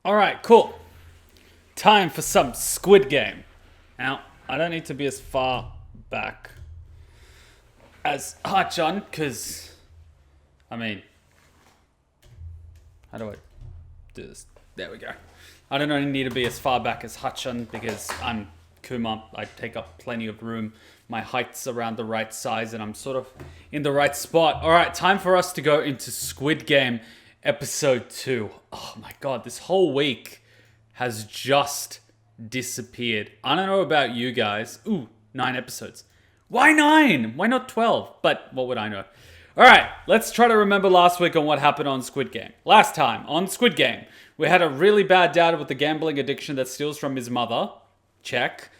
Alright, cool. Time for some Squid Game. Now, I don't need to be as far back as Hachan, because, I mean, how do I do this? There we go. I don't only need to be as far back as Hachan because I'm Kuma. I take up plenty of room. My height's around the right size and I'm sort of in the right spot. Alright, time for us to go into Squid Game episode 2. Oh my god, this whole week has just disappeared. I don't know about you guys. Ooh, 9 episodes. Why 9? Why not 12? But what would I know? Alright, let's try to remember last week on what happened on Squid Game. Last time, on Squid Game, we had a really bad dad with a gambling addiction that steals from his mother. Check.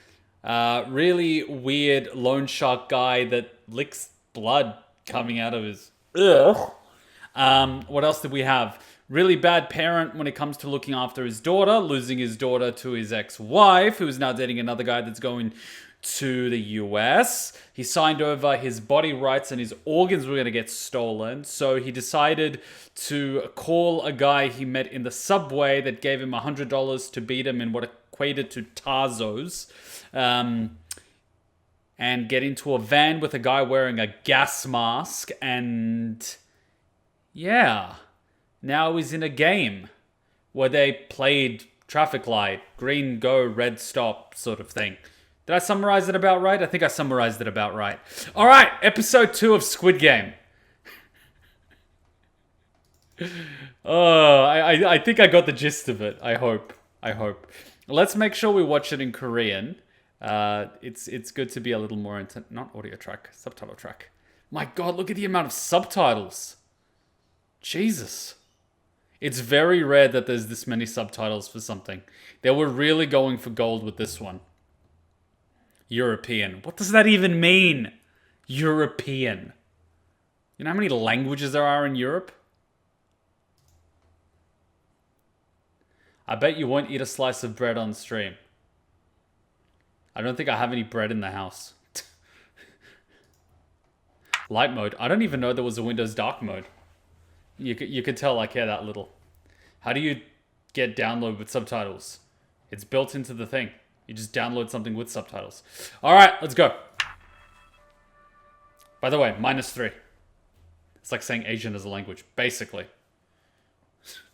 Really weird loan shark guy that licks blood coming out of his... Ugh. What else did we have? Really bad parent when it comes to looking after his daughter, losing his daughter to his ex-wife, who is now dating another guy that's going to the US. He signed over his body rights and his organs were going to get stolen. So he decided to call a guy he met in the subway that gave him $100 to beat him in what equated to Tarzos. And get into a van with a guy wearing a gas mask. And yeah, now he's in a game where they played traffic light, green go, red stop sort of thing. Did I summarize it about right? I think I summarized it about right. All right, episode 2 of Squid Game. Oh, I think I got the gist of it. I hope. Let's make sure we watch it in Korean. It's good to be a little more into not audio track, subtitle track. My God, look at the amount of subtitles. Jesus. It's very rare that there's this many subtitles for something. They were really going for gold with this one. European. What does that even mean? European. You know how many languages there are in Europe? I bet you won't eat a slice of bread on stream. I don't think I have any bread in the house. Light mode. I don't even know there was a Windows dark mode. You could tell I care that little. How do you get download with subtitles? It's built into the thing. You just download something with subtitles. Alright, let's go. By the way, -3. It's like saying Asian as a language, basically.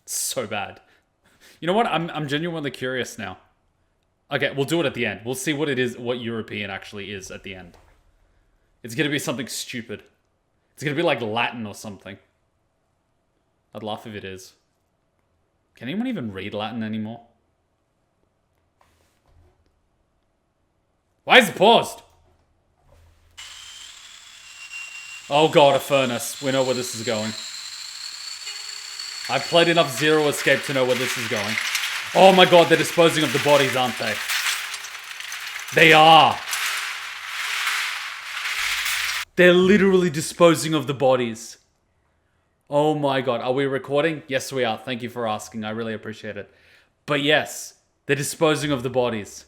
It's so bad. You know what? I'm genuinely curious now. Okay, we'll do it at the end. We'll see what it is, what European actually is at the end. It's gonna be something stupid. It's gonna be like Latin or something. I'd laugh if it is. Can anyone even read Latin anymore? Why is it paused? Oh god, a furnace. We know where this is going. I've played enough Zero Escape to know where this is going. Oh my god, they're disposing of the bodies, aren't they? They are. They're literally disposing of the bodies. Oh my god, are we recording? Yes, we are. Thank you for asking. I really appreciate it. But yes, they're disposing of the bodies.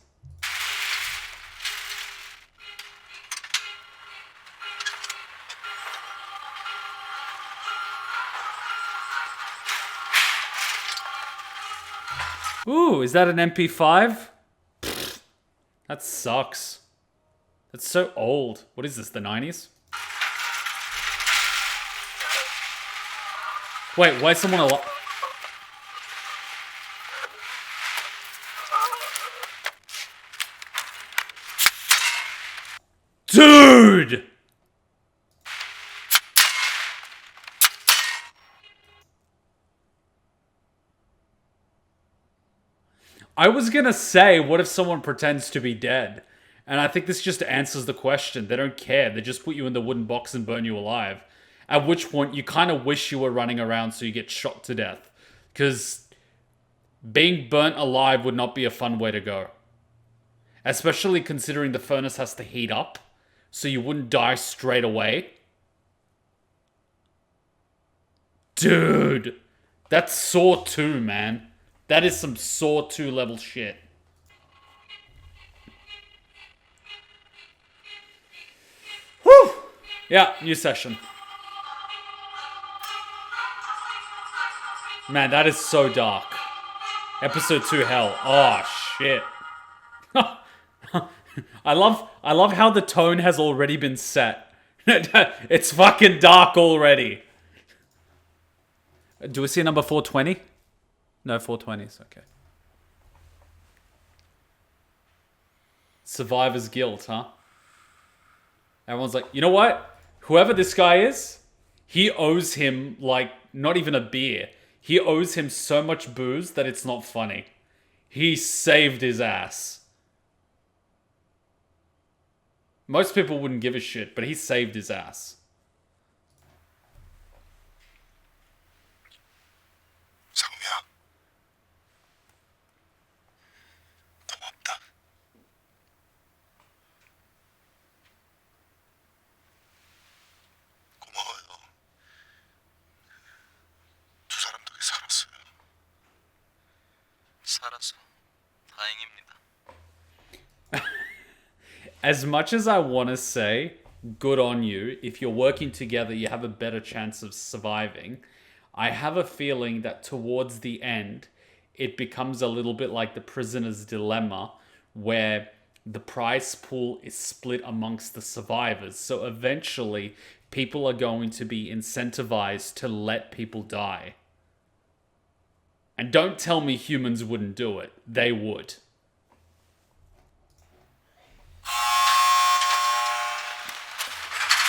Ooh, is that an MP5? Pfft, that sucks. That's so old. What is this, the 90s? Wait, why is someone alive? Dude! I was gonna say, what if someone pretends to be dead? And I think this just answers the question. They don't care. They just put you in the wooden box and burn you alive. At which point, you kind of wish you were running around so you get shot to death. Because being burnt alive would not be a fun way to go. Especially considering the furnace has to heat up. So you wouldn't die straight away. Dude. That's Saw 2, man. That is some Saw 2 level shit. Whew! Yeah, new session. Man, that is so dark. Episode 2 hell. Oh shit. I love how the tone has already been set. It's fucking dark already. Do we see number 420? No, 420s, okay. Survivor's guilt, huh? Everyone's like, you know what? Whoever this guy is, he owes him, like, not even a beer. He owes him so much booze that it's not funny. He saved his ass. Most people wouldn't give a shit, but he saved his ass. 상우야, 고맙다. 고마워요. 두 사람 덕에 살았어요. 살아서 다행입니다. As much as I want to say, good on you, if you're working together, you have a better chance of surviving. I have a feeling that towards the end, it becomes a little bit like the prisoner's dilemma, where the prize pool is split amongst the survivors. So eventually, people are going to be incentivized to let people die. And don't tell me humans wouldn't do it. They would.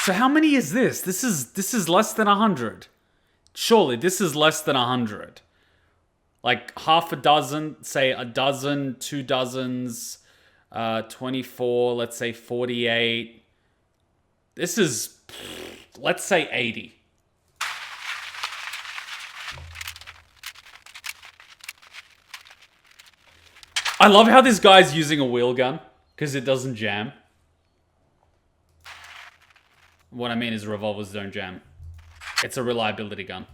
So how many is this? This is less than 100. Surely this is less than 100. Like half a dozen, say a dozen, 2 dozens, 24, let's say 48. This is, let's say 80. I love how this guy's using a wheel gun, because it doesn't jam. What I mean is revolvers don't jam. It's a reliability gun.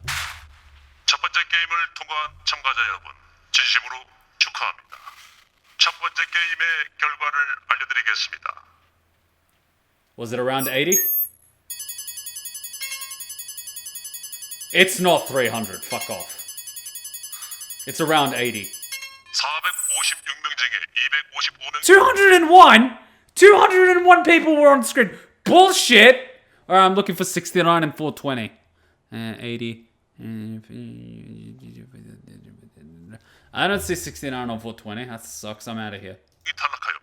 첫 번째 게임을 통과한 참가자 여러분, 진심으로 축하합니다. 첫 번째 게임의 결과를 알려드리겠습니다. Was it around 80? It's not 300. Fuck off. It's around 80. 456명 중에 255명 201? 201 people were on screen. Bullshit! Alright, I'm looking for 69 and 420. 80. I don't see 69 on 420. That sucks. I'm out of here. 탈락하여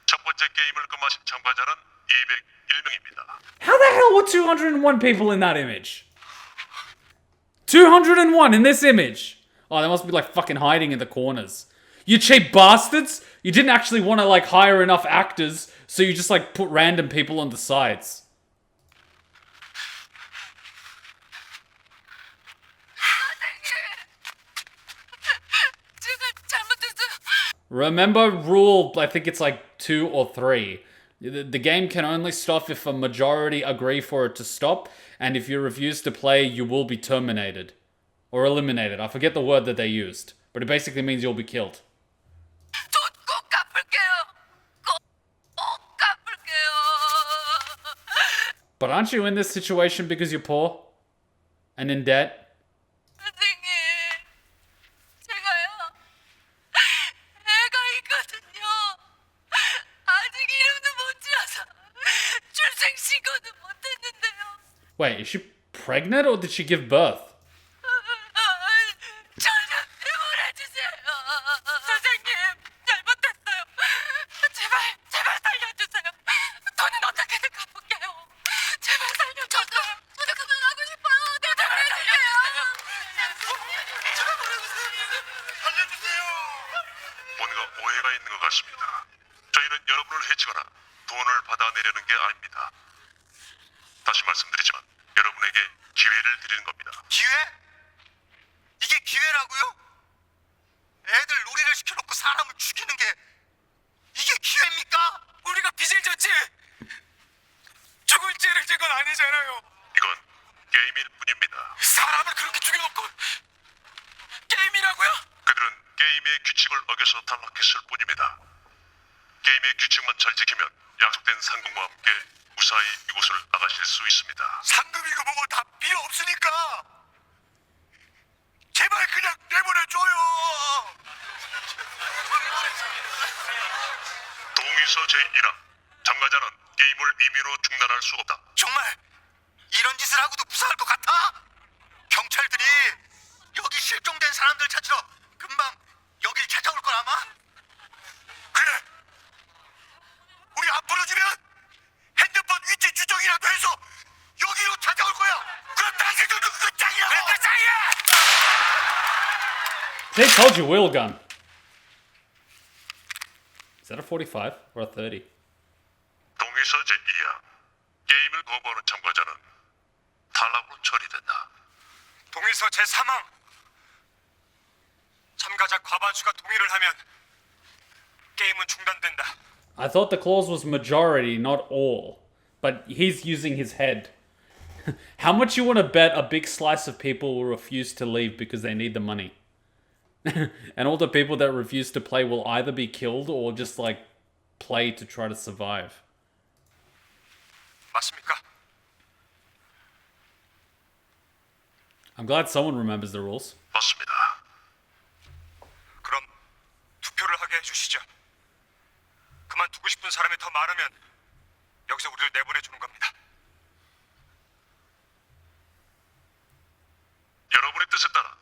첫 번째 게임을 끝마친 참가자는 201명입니다. How the hell were 201 people in that image? 201 in this image. Oh, they must be like fucking hiding in the corners. You cheap bastards! You didn't actually want to like hire enough actors, so you just like put random people on the sides. Remember rule, I think it's like 2 or 3. The game can only stop if a majority agree for it to stop, and if you refuse to play, you will be terminated. Or eliminated. I forget the word that they used. But it basically means you'll be killed. But aren't you in this situation because you're poor? And in debt? Wait, is she pregnant or did she give birth? 뭔가 오해가 있는 것 같습니다. 저희는 여러분을 해치거나 돈을 받아내려는 게 아닙니다. 다시 말씀드리지만 여러분에게 기회를 드리는 겁니다. 기회? 이게 기회라고요? 애들 놀이를 시켜놓고 사람을 죽이는 게 이게 기회입니까? 우리가 빚을 졌지 죽을 죄를 진 건 아니잖아요. 이건 게임일 뿐입니다. 사람을 그렇게 죽여놓고 게임이라고요? 그들은 게임의 규칙을 어겨서 탈락했을 뿐입니다. 게임의 규칙만 잘 지키면 약속된 상금과 함께 무사히 이곳을 나가실 수 있습니다. 상금이고 뭐고 다 필요 없으니까 제발 그냥 내보내줘요. 동의서 제1항. 참가자는 게임을 임의로 중단할 수 없다. 정말 이런 짓을 하고도 무사할 것 같아? 경찰들이 여기 실종된 사람들 찾으러 금방 여길 찾아올 걸 아마? 그래. 우리 안 부러지면 핸드폰 위치 추적이라도 해서 여기로 찾아올 거야. 그럼 당신들도 그거 짱이라고. 그게 짱이야. They told you wheel gun. Is that a 45 or a 30? 동의서 제2항. 게임을 거부하는 참가자는 탈락으로 처리된다. 동의서 제3항. 참가자 과반수가 동의를 하면 게임은 중단된다. I thought the clause was majority, not all. But he's using his head. How much you want to bet a big slice of people will refuse to leave because they need the money? And all the people that refuse to play will either be killed or just like play to try to survive. 맞습니까? I'm glad someone remembers the rules. 맞습니다. 그럼 투표를 하게 해주시죠. 그만두고 싶은 사람이 더 많으면 여기서 우리를 내보내주는 겁니다. 여러분의 뜻에 따라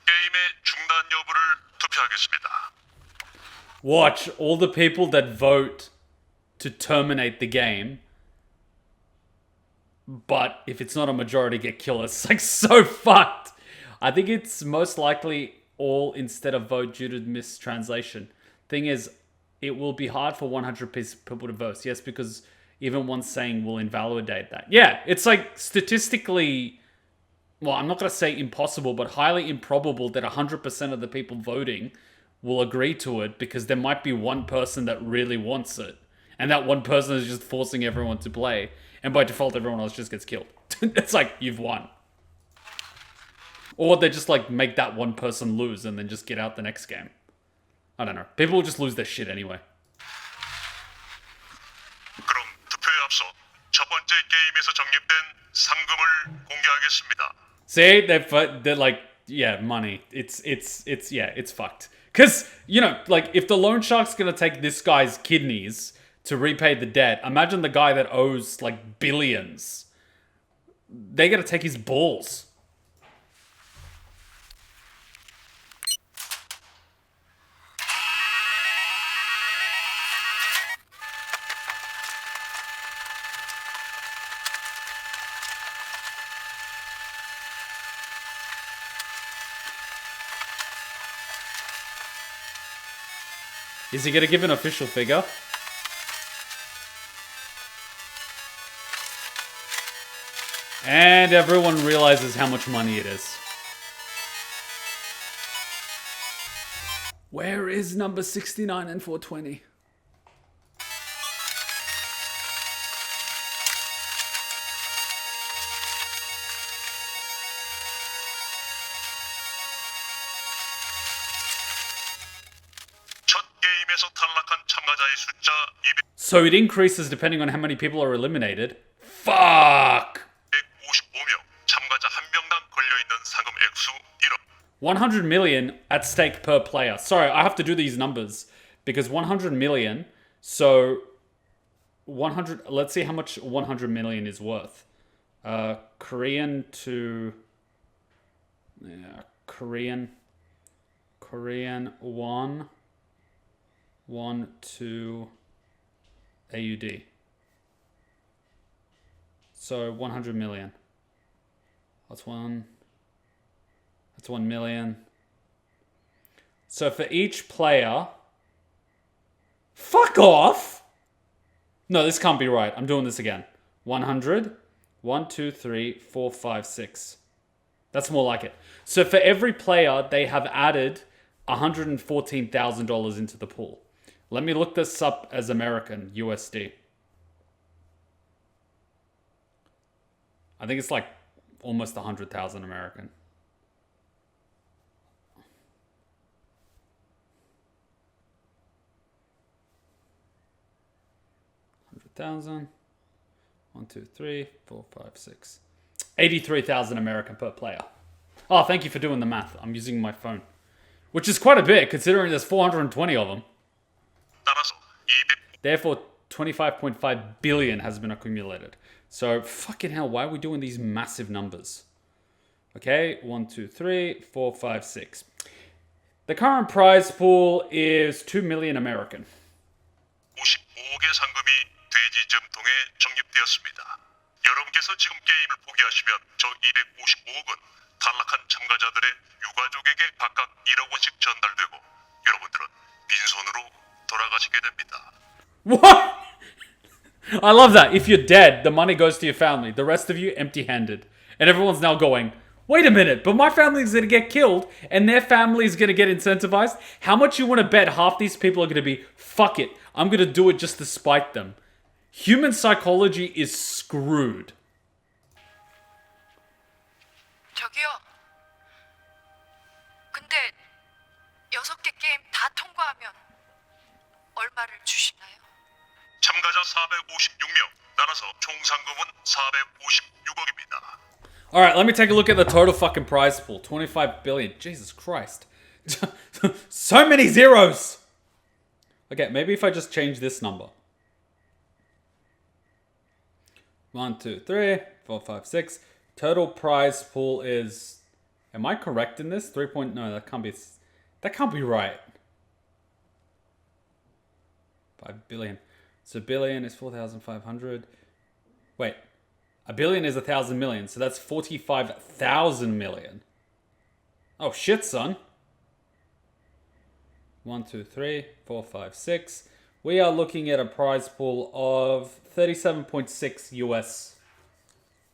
게임의 중단 여부를 투표하겠습니다. Watch all the people that vote to terminate the game. But if it's not a majority, get killed. It's like so fucked. I think it's most likely all instead of vote due to mistranslation. Thing is, it will be hard for 100 people to vote. Yes, because even one saying will invalidate that. Yeah, it's like statistically, well, I'm not going to say impossible, but highly improbable that 100% of the people voting will agree to it because there might be one person that really wants it. And that one person is just forcing everyone to play. And by default, everyone else just gets killed. It's like, you've won. Or they just like make that one person lose and then just get out the next game. I don't know. People will just lose their shit anyway. 그럼 투표에 앞서 첫 번째 게임에서 적립된 상금을 공개하겠습니다. See, they're like, yeah, money. It's fucked. Because, you know, like, if the loan shark's gonna take this guy's kidneys to repay the debt, imagine the guy that owes, like, billions. They're gonna take his balls. Is he gonna give an official figure? And everyone realizes how much money it is. Where is number 69 and 420? 첫 게임에서 탈락한 참가자의 숫자 So it increases depending on how many people are eliminated. Fuck! 255명, 참가자 한 명당 걸려있는 상금 액수 1억. 100 million at stake per player. Sorry, I have to do these numbers because 100 million. So 100. Let's see how much 100 million is worth. Korean to Korean 1 to AUD. So 100 million. That's 1 million. So for each player, fuck off. No, this can't be right. I'm doing this again. 100, 1, 2, 3, 4, 5, 6. That's more like it. So for every player, they have added $114,000 into the pool. Let me look this up as American USD. I think it's like almost 100,000 American. 100,000. 1, 2, 3, 4, 5, 6. 83,000 American per player. Oh, thank you for doing the math. I'm using my phone. Which is quite a bit, considering there's 420 of them. 따라서 Therefore, 25.5 billion has been accumulated. So, fucking hell, why are we doing these massive numbers? Okay, 1, 2, 3, 4, 5, 6. The current prize pool is 2 million American. 55개 상금이 돼지점통에 적립되었습니다. 여러분께서 지금 게임을 포기하시면 저 255억은 탈락한 참가자들의 유가족에게 각각 1억 원씩 전달되고 여러분들은 빈손으로 돌아가시게 됩니다. What? I love that. If you're dead, the money goes to your family. The rest of you empty-handed. And everyone's now going, wait a minute, but my family's going to get killed and their family is going to get incentivized? How much you want to bet half these people are going to be, fuck it, I'm going to do it just to spite them? Human psychology is screwed. 저기요. 근데 6개 게임 다 통과하면 얼마를 주시나요? 참가자 456명, 따라서 총 상금은 456억입니다. Alright, let me take a look at the total fucking prize pool. 25 billion. Jesus Christ. So many zeros! Okay, maybe if I just change this number. 1, 2, 3, 4, 5, 6. Total prize pool is... Am I correct in this? 3 point... No, that can't be right. 5 billion. So billion is 4,500. Wait. A billion is 1,000 million. So that's 45,000 million. Oh shit, son. 1, 2, 3, 4, 5, 6. We are looking at a prize pool of 37.6 US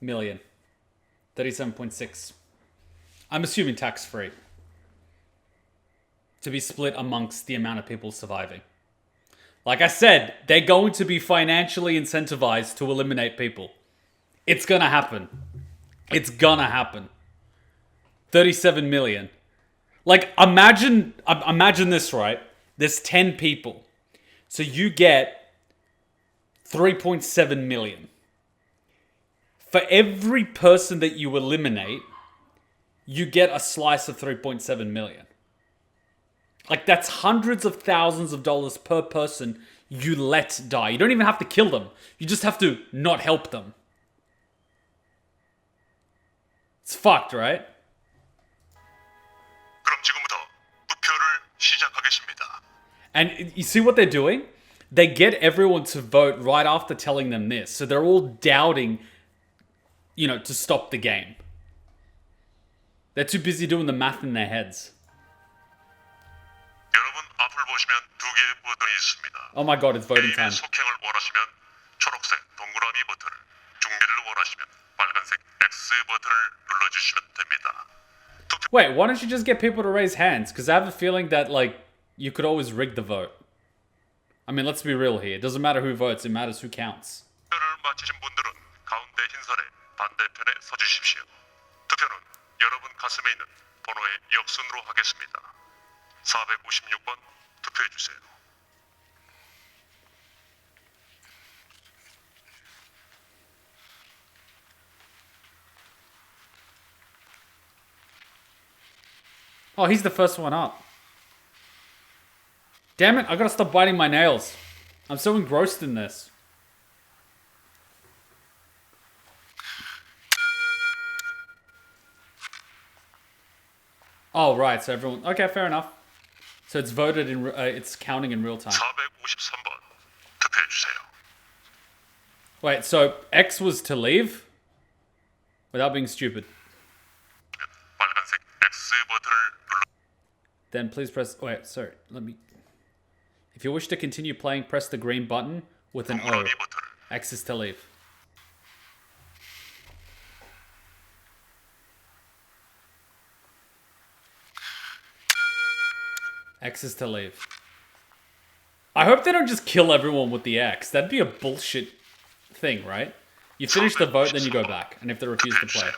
million. 37.6. I'm assuming tax-free. To be split amongst the amount of people surviving. Like I said, they're going to be financially incentivized to eliminate people. It's gonna happen. It's gonna happen. 37 million. Like, imagine this, right? There's 10 people. So you get 3.7 million. For every person that you eliminate, you get a slice of 3.7 million. Like, that's hundreds of thousands of dollars per person you let die. You don't even have to kill them. You just have to not help them. It's fucked, right? 그럼 지금부터 투표를 시작하겠습니다. And you see what they're doing? They get everyone to vote right after telling them this. So they're all doubting, to stop the game. They're too busy doing the math in their heads. 여러분 앞을 보시면 두 개의 버튼이 있습니다. Oh my god, it's voting time. 게임의 속행을 원하시면 초록색 동그라미 버튼을, 중계를 원하시면 빨간색 X 버튼을 눌러주시면 됩니다. Wait, why don't you just get people to raise hands? Because I have a feeling that, you could always rig the vote. I mean, let's be real here. It doesn't matter who votes, it matters who counts. 투표를 마치신 분들은 가운데 흰선의 반대편에 서주십시오. 투표는 여러분 가슴에 있는 번호의 역순으로 하겠습니다. 456번 투표해주세요. Oh, he's the first one up. Damn it, I gotta stop biting my nails. I'm so engrossed in this. Oh, right, so everyone... Okay, fair enough. So it's voted in... it's counting in real time. 453번 투표해주세요. Wait, so X was to leave? Without being stupid. 빨간색 X 버튼을 눌러. Then please press... Wait, sorry, let me... If you wish to continue playing, press the green button with an O. 동그라미 버튼을. X is to leave. X is to leave. I hope they don't just kill everyone with the X. That'd be a bullshit thing, right? You finish the vote, then you go back. And if they refuse to play.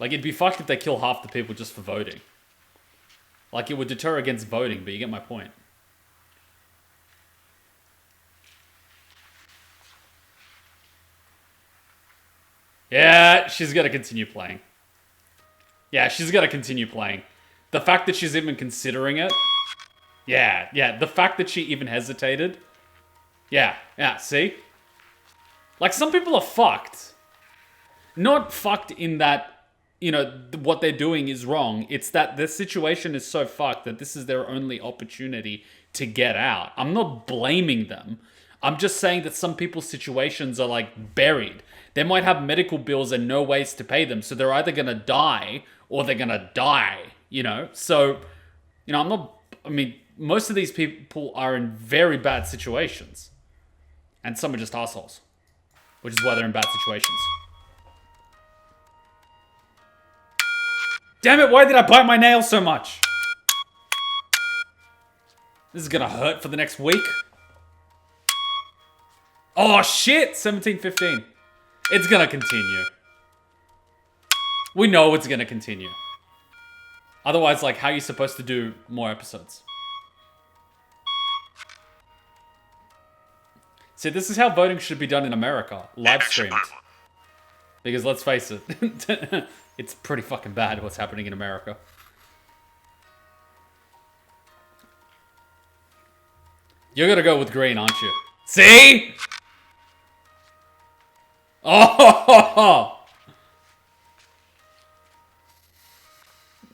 Like, it'd be fucked if they kill half the people just for voting. Like, it would deter against voting, but you get my point. Yeah, she's gotta continue playing. Yeah, she's gotta continue playing. The fact that she's even considering it... Yeah, the fact that she even hesitated Yeah, see? Like, some people are fucked. Not fucked in that, you know, what they're doing is wrong. It's that the situation is so fucked that this is their only opportunity to get out. I'm not blaming them. I'm just saying that some people's situations are, like, buried. They might have medical bills and no ways to pay them, so they're either gonna die or they're gonna die, you know? So, you know, most of these people are in very bad situations. And some are just assholes. Which is why they're in bad situations. Damn it, why did I bite my nail so much? This is gonna hurt for the next week. Oh shit, 17:15. It's gonna continue. We know it's gonna continue. Otherwise, like, how are you supposed to do more episodes? See, this is how voting should be done in America. Live streamed. Because let's face it, it's pretty fucking bad what's happening in America. You're gonna go with green, aren't you? See? Oh!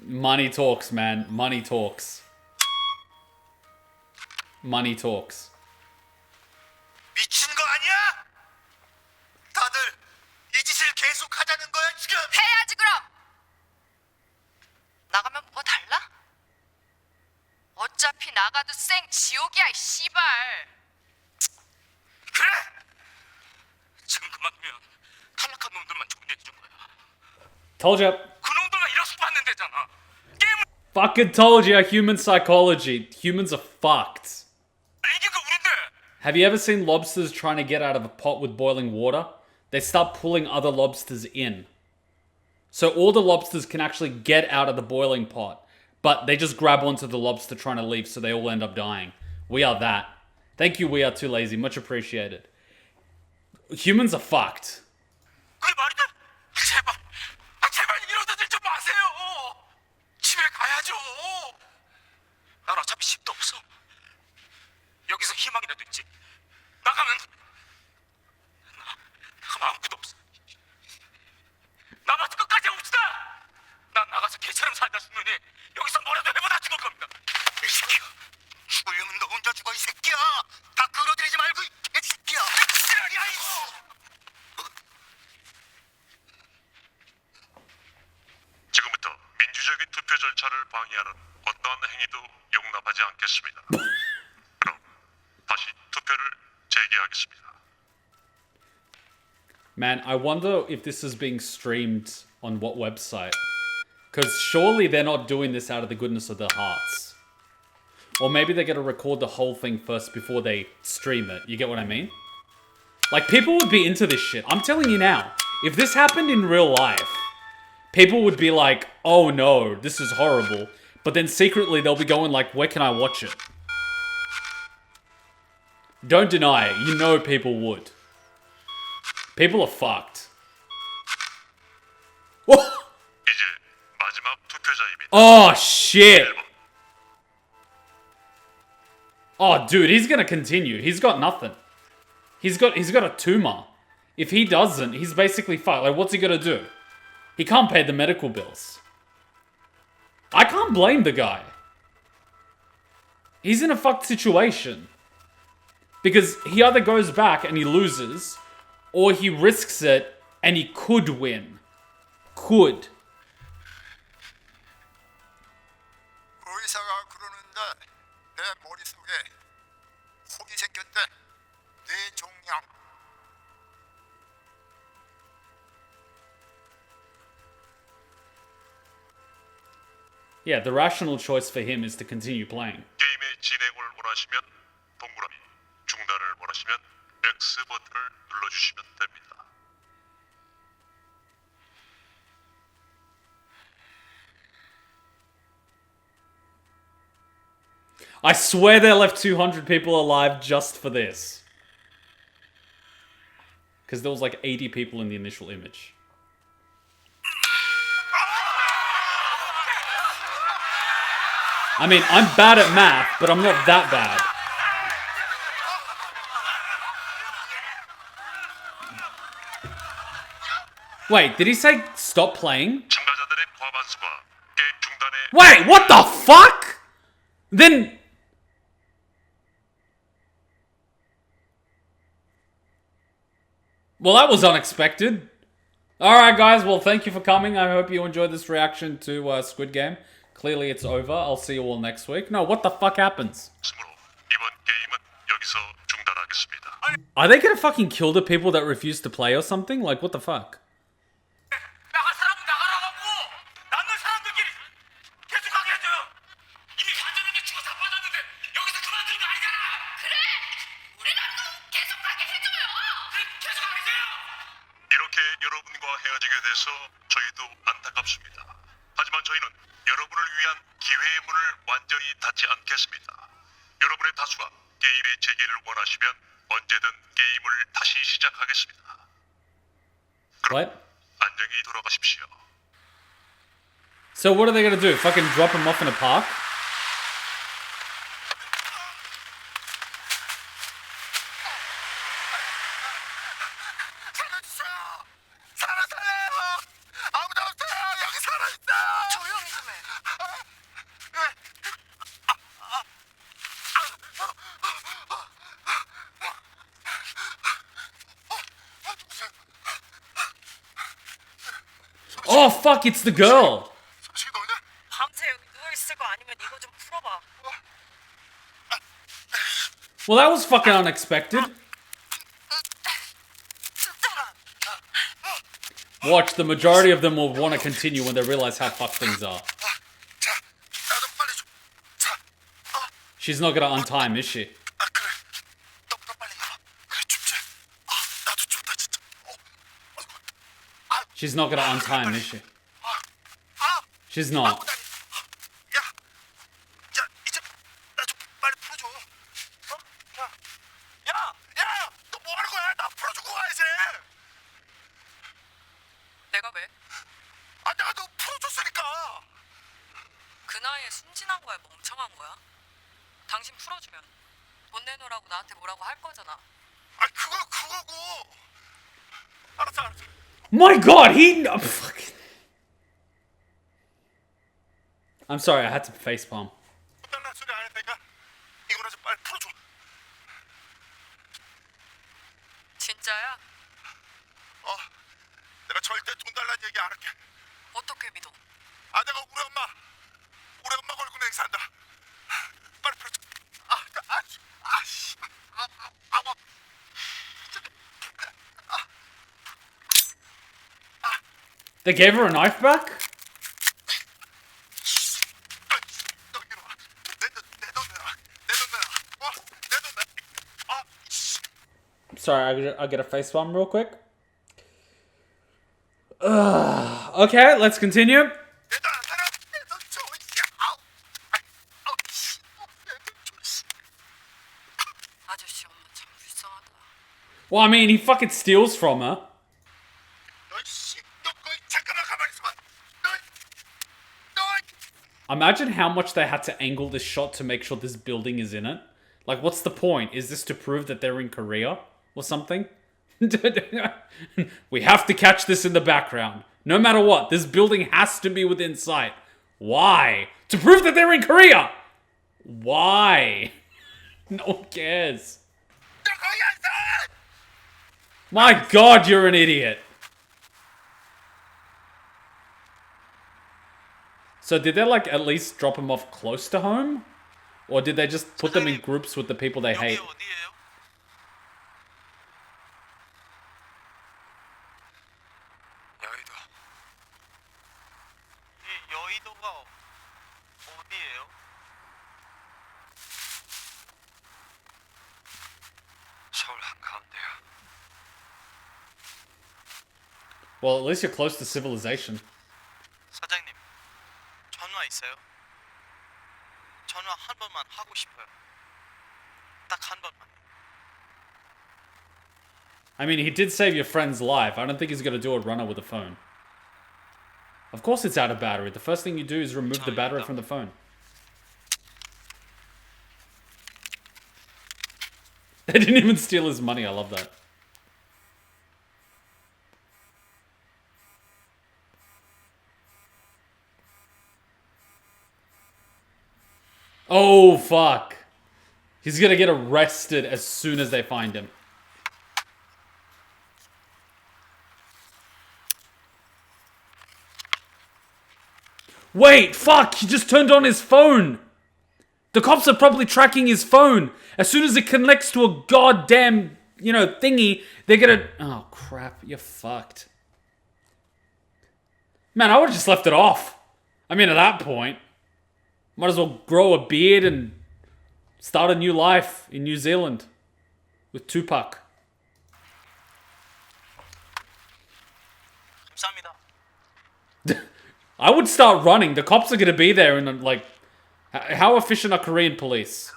Money talks, man. Money talks. Money talks. 미친 거 아니야? 다들 이 짓을 계속 하자는 거야 지금? 해야지 그럼. 나가면 뭐가 달라? 어차피 나가도 생 지옥이야 이 씨발. 그래. 지금 그만두면 탈락한 놈들만 종료해 준 거야. Told you. 그 놈들만 이뤄서 받는 데잖아. 게임을 Fucking told you. Human psychology. Humans are fucked. 이긴 거 우린데. Have you ever seen lobsters trying to get out of a pot with boiling water? They start pulling other lobsters in. So all the lobsters can actually get out of the boiling pot, but they just grab onto the lobster trying to leave, so they all end up dying. We are that. Thank you, We Are Too Lazy. Much appreciated. Humans are fucked. 그게 말이 돼? 제발, 제발 이러다들 좀 마세요. 집에 가야죠. 난 어차피 집도 없어. 여기서 희망이라도 있지. 나가면 아무것도 없어. 나가서 끝까지 해봅시다. 난 나가서 개처럼 살다 죽느니 여기서 뭐라도 해보다 죽을 겁니다. 이 새끼야. 죽으려면 너 혼자 죽어 이 새끼야. 다 끌어들이지 말고 이 개새끼야. 지랄이야 이거. 지금부터 민주적인 투표 절차를 방해하는 어떠한 행위도 용납하지 않겠습니다. 그럼 다시 투표를 재개하겠습니다. Man, I wonder if this is being streamed on what website. Because surely they're not doing this out of the goodness of their hearts. Or maybe they're going to record the whole thing first before they stream it. You get what I mean? Like, people would be into this shit. I'm telling you now. If this happened in real life, people would be like, oh no, this is horrible. But then secretly they'll be going like, where can I watch it? Don't deny it. You know people would. People are fucked. 이제 마지막 투표자입니다. Oh, shit. Oh, dude, he's gonna continue. He's got nothing. He's got a tumor. If he doesn't, he's basically fucked. Like, what's he gonna do? He can't pay the medical bills. I can't blame the guy. He's in a fucked situation. Because he either goes back and he loses, or he risks it and he could win. Could. 의사가 그러는데 내 머릿속에 혹이 생겼대. 뇌종양. Yeah, the rational choice for him is to continue playing. 게임의 진행을 원하시면 동그라미, 중단을 원하시면 X 버튼을 눌러주시면 됩니다. I swear they left 200 people alive just for this. Because there was like 80 people in the initial image. I mean, I'm bad at math, but I'm not that bad. Wait, did he say stop playing? 참가자들의 과반수가 게임 중단에 Wait, what the fuck? Then... Well, that was unexpected. Alright, guys. Well, thank you for coming. I hope you enjoyed this reaction to Squid Game. Clearly, it's over. I'll see you all next week. No, what the fuck happens? 으로 이번 게임은 여기서 중단하겠습니다. Are they gonna fucking kill the people that refuse to play or something? Like, what the fuck? 나갈 사람은 나가라고. 남는 사람들끼리 계속하게 해줘요. 이미 간절하게 죽어 자빠졌는데 여기서 그만두는 거 아니잖아. 그래! 우리나라도 계속 가게 해줘요! 계속하게 해줘요. 이렇게 여러분과 헤어지게 돼서 저희도 안타깝습니다. 하지만 저희는 여러분을 위한 기회의 문을 완전히 닫지 않겠습니다. 여러분의 다수가 게임의 재개를 원하시면 언제든 게임을 다시 시작하겠습니다. What? 안녕히 돌아가십시오. So what are they gonna do? Fucking drop him off in a park? 살려주세요. 살려요. 아무도 없어요. 여기 살아있어요. 조용히 좀 해. Oh fuck, it's the girl! 소식이 너냐? 밤새 여기 누워있을 거 아니면 이거 좀 풀어봐. Well, that was fucking unexpected. Watch, the majority of them will want to continue when they realize how fucked things are. 자, 나 좀 빨리 줘. 자, She's not gonna untime, is she? 그래. 너보다 빨리 나와. 그래, 춥지? 나도 춥다, 진짜. She's not gonna untime, is she? She's not. 야, 이제 나 좀 빨리 풀어줘. 야, 너 뭐 하는 거야? 나 풀어주고 가야지. 내가 왜? 내가 너 풀어줬으니까. 그 나이에 순진한 거야, 멍청한 거야? 당신 풀어주면 돈 내놓으라고 나한테 뭐라고 할 거잖아. 그거고. 알았어. My god, he... fucking... I'm sorry, I had to facepalm. 달란 소리 안 했다니까. 이거나 좀 빨리 풀어줘. 진짜야? 내가 절대 돈 달란 얘기 안 할게. 어떻게 믿어? 내가 우리 엄마 걸고 맹세한다. 빨리 풀어줘. 씨. They gave her a knife back? 너 이리 와. 내돈 내놔. 내돈 내놔. Sorry, I'll get a facepalm real quick. Okay, let's continue. 내돈 안 살아. 내돈 줘. 내돈 줘. 아저씨 엄마 참 불쌍하다. Well, I mean, he fucking steals from her. 너 거기 잠깐만 가만히 있어봐. 너. Imagine how much they had to angle this shot to make sure this building is in it. Like, what's the point? Is this to prove that they're in Korea or something? We have to catch this in the background. No matter what, this building has to be within sight. Why? To prove that they're in Korea! Why? No one cares. 너 거기 안 서. My god, you're an idiot. So did they like at least drop them off close to home? Or did they just put them in groups with the people they hate? 어디예요? 여의도. 이 여의도가 어디예요? 서울 한가운데요. Well, at least you're close to civilization. 사장님, 전화 있어요? 전화 한 번만 하고 싶어요. 딱 한 번만. I mean, he did save your friend's life. I don't think he's gonna do a runner with a phone. Of course it's out of battery. The first thing you do is remove the battery from the phone. They didn't even steal his money. I love that. Oh, fuck. He's gonna get arrested as soon as they find him. Wait, fuck! He just turned on his phone! The cops are probably tracking his phone. As soon as it connects to a goddamn, thingy, they're gonna... Oh, crap. You're fucked. Man, I would've just left it off. I mean, at that point, might as well grow a beard and start a new life in New Zealand with Tupac. 감사합니다. I would start running. The cops are gonna be there and like... How efficient are Korean police?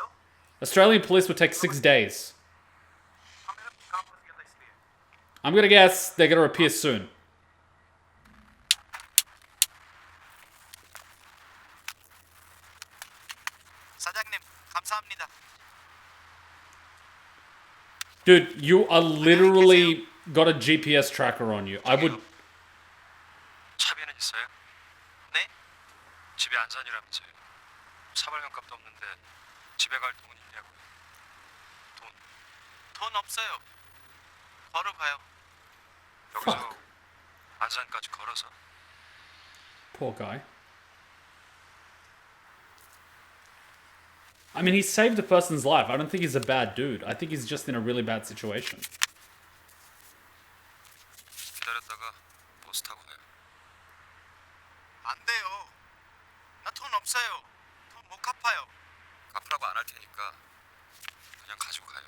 Australian police would take 6 days. I'm gonna guess they're gonna appear soon. 사장님, 감사합니다. Dude, you are literally got a GPS tracker on you. I would... 차비는 있어요? 네? 집에 안 사니라면서요. 사발면 값도 없는데 집에 갈 돈은 있냐고요. 돈 없어요. 걸어가요. 여기서 Fuck. 안산까지 걸어서? Poor guy. I mean, he saved a person's life. I don't think he's a bad dude. I think he's just in a really bad situation. 기다렸다가 버스 타고 가요. 안 돼요. 나 돈 없어요. 돈 못 갚아요. 갚으라고 안 할 테니까 그냥 가지고 가요.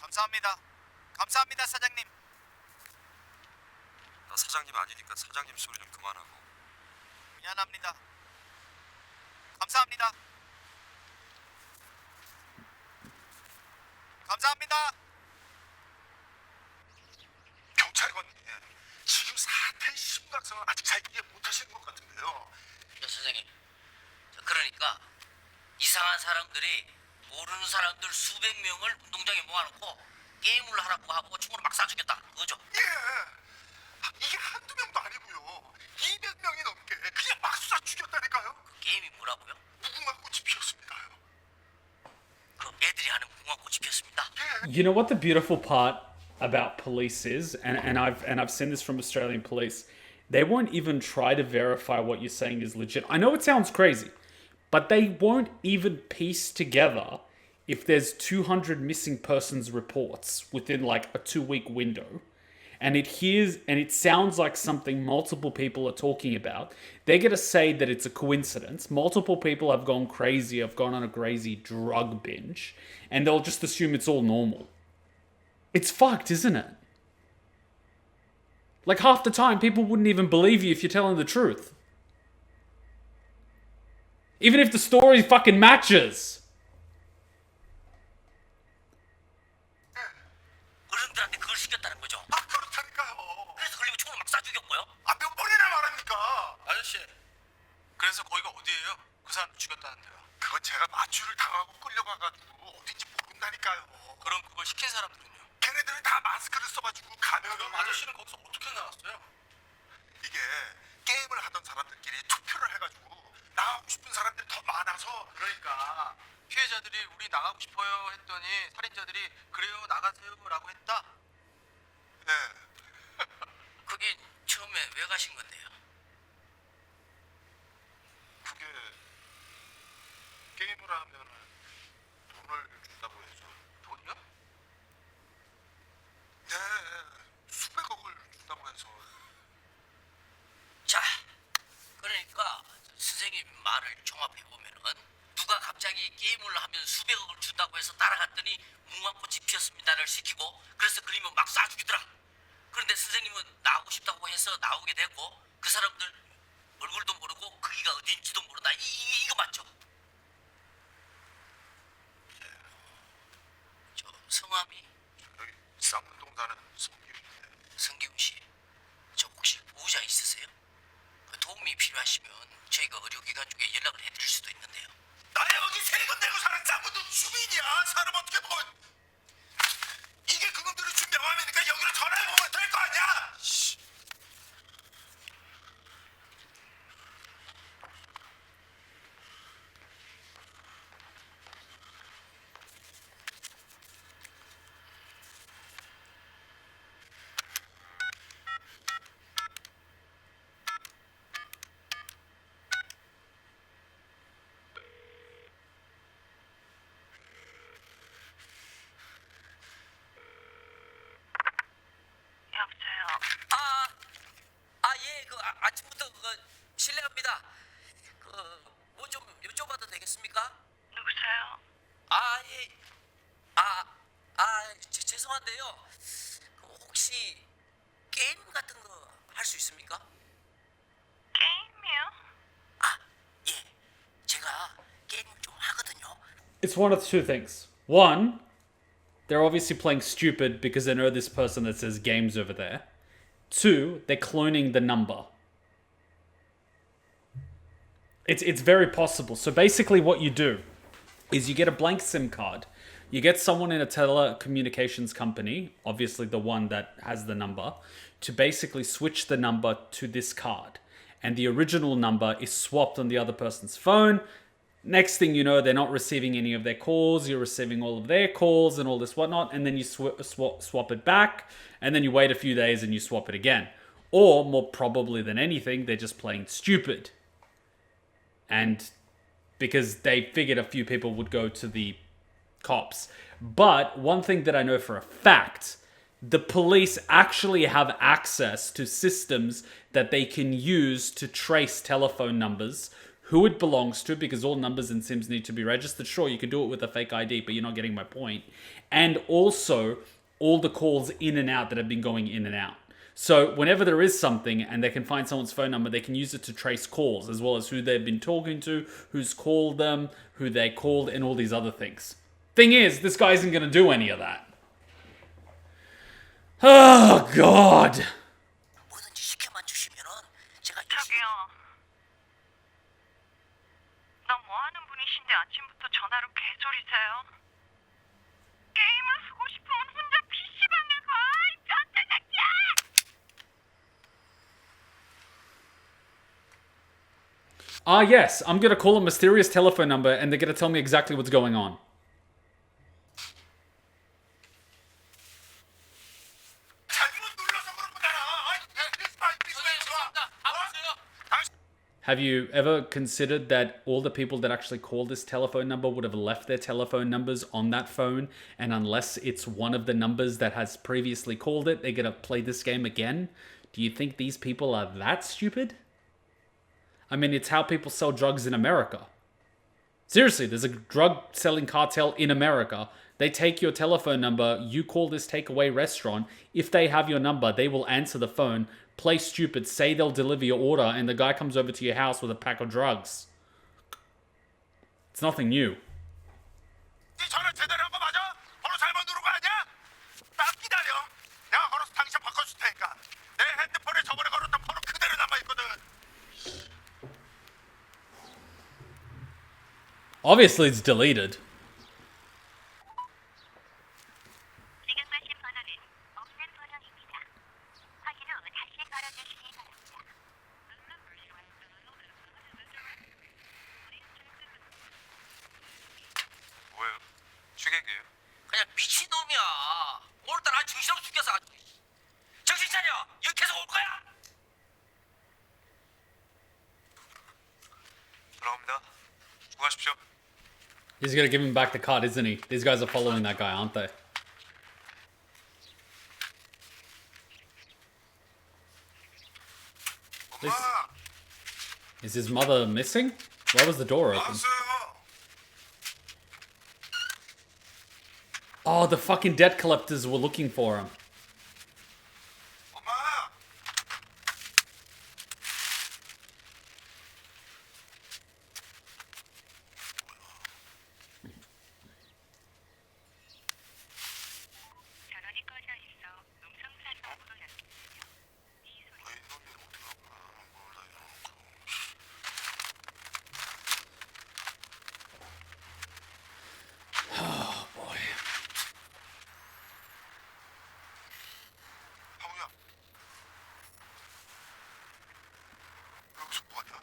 감사합니다. 감사합니다, 사장님. 나 사장님 아니니까 사장님 소리 좀 그만하고. 미안합니다. 감사합니다. 감사합니다. 경찰관님, 지금 사태의 심각성을 아직 잘 이해 못하시는 것 같은데요. 선생님, 그러니까 이상한 사람들이 모르는 사람들 수백 명을 운동장에 모아놓고 게임을 하라고 하고 총으로 막 쏴죽였다 그거죠? 예, 이게 한두 명도 아니고요. 200명이 넘게 그냥 막 쏴 죽였다니까요. 그 게임이 뭐라고요? 무궁화 꽃이 피었습니다요. 그 애들이 하는 무궁화꽃이 피었습니다. You know what the beautiful part about police is, and I've seen this from Australian police. They won't even try to verify what you're saying is legit. I know it sounds crazy, but they won't even piece together if there's 200 missing persons reports within like a 2-week window, and it sounds like something multiple people are talking about. They're gonna say that it's a coincidence. Multiple people have gone crazy, have gone on a crazy drug binge, and they'll just assume it's all normal. It's fucked, isn't it? Like half the time, people wouldn't even believe you if you're telling the truth. Even if the story fucking matches. 어른들한테 그걸 시켰다는 거죠? 그렇다니까요. 그래서 걸리면 총으로 막 쏴죽였고요? 몇 번이나 말합니까? 아저씨, 그래서 거기가 어디예요? 그 사람 죽였다는데요. 그건 제가 마취를 당하고 끌려가가지고 어딘지 모른다니까요. 그럼 그걸 시킨 사람들은요? 걔네들은 다 마스크를 써가지고 가면은 그럼 아저씨는 거기서 어떻게 나왔어요? 이게 게임을 하던 사람들끼리 투표를 해가지고 나가고 싶은 사람들이 더 많아서 그러니까 피해자들이 우리 나가고 싶어요 했더니 살인자들이 그래요 나가세요라고 했다. 네. 그게 처음에 왜 가신 건데요? 그게 게임을 하면은 돈을 준다고 해서. 돈이요? 네, 수백억을 준다고 해서. 자, 그러니까 선생님 말을 종합해 보면은 누가 갑자기 게임을 하면 수백억을 준다고 해서 따라갔더니 무궁화꽃이 피었습니다를 시키고 그래서 걸리면 막 쏴죽이더라. 그런데 선생님은 나오고 싶다고 해서 나오게 되고 그 사람들 얼굴도 모르고 거기가 어딘지도 모른다. 이거 맞죠? 저 성함이 여기 쌍문동 사는 성기훈인데. 성기훈 씨. 저 혹시 보호자 있으세요? 그 도움이 필요하시면 저희가 의료기관 쪽에 연락을 해드릴 수도 있는데요. 나 여기 세금 내고 사는 쌍문동 주민이야. 사람 어떻게 뭐. It's one of two things. One, they're obviously playing stupid because they know this person that says games over there. Two, they're cloning the number. It's very possible. So basically what you do is you get a blank SIM card. You get someone in a telecommunications company, obviously the one that has the number, to basically switch the number to this card. And the original number is swapped on the other person's phone. Next thing you know, they're not receiving any of their calls. You're receiving all of their calls and all this whatnot. And then you swap it back. And then you wait a few days and you swap it again. Or, more probably than anything, they're just playing stupid. And because they figured a few people would go to the cops. But one thing that I know for a fact, the police actually have access to systems that they can use to trace telephone numbers, who it belongs to, because all numbers and SIMs need to be registered. Sure, you can do it with a fake ID, but you're not getting my point. And also all the calls in and out that have been going in and out. So whenever there is something and they can find someone's phone number, they can use it to trace calls, as well as who they've been talking to, who's called them, who they called, and all these other things. Thing is, this guy isn't going to do any of that. Oh, God. 뭐든지 시켜만 주시면은 제가 저기요. 너 뭐 하는 분이신데 아침부터 전화로 개소리세요? 게임을 하고 싶으면 혼자 PC방에 가! 이 변태 새끼야! Yes, I'm going to call a mysterious telephone number and they're going to tell me exactly what's going on. Have you ever considered that all the people that actually call this telephone number would have left their telephone numbers on that phone, and unless it's one of the numbers that has previously called it, they're going to play this game again? Do you think these people are that stupid? I mean, it's how people sell drugs in America. Seriously, there's a drug selling cartel in America. They take your telephone number, you call this takeaway restaurant. If they have your number, they will answer the phone, play stupid, say they'll deliver your order, and the guy comes over to your house with a pack of drugs. It's nothing new. 네 전화 제대로 한 거 맞아? 번호 잘못 누른 거 아니야? 딱 기다려. 내가 걸어서 당신 바꿔줄 테니까. 내 핸드폰에 저번에 걸었던 번호 그대로 남아있거든. Obviously, it's deleted. 지금 하신 번호는 없는 번호입니다. 확인 후 다시 걸어주시기 바랍니다. 뭐예요? 취객이에요? 그냥 미친놈이야. 오늘따라 정신없어 죽겠어. 정신 차려. 여기 계속 올 거야. 들어갑니다. 수고하십시오. He's gonna give him back the card, isn't he? These guys are following that guy, aren't they? This... Is his mother missing? Why was the door open? Oh, the fucking debt collectors were looking for him. 전원이 꺼져 있어 음성사서 불러놨습니다. 이 소리 Oh boy. 하우야. 여기서 뭐하냐?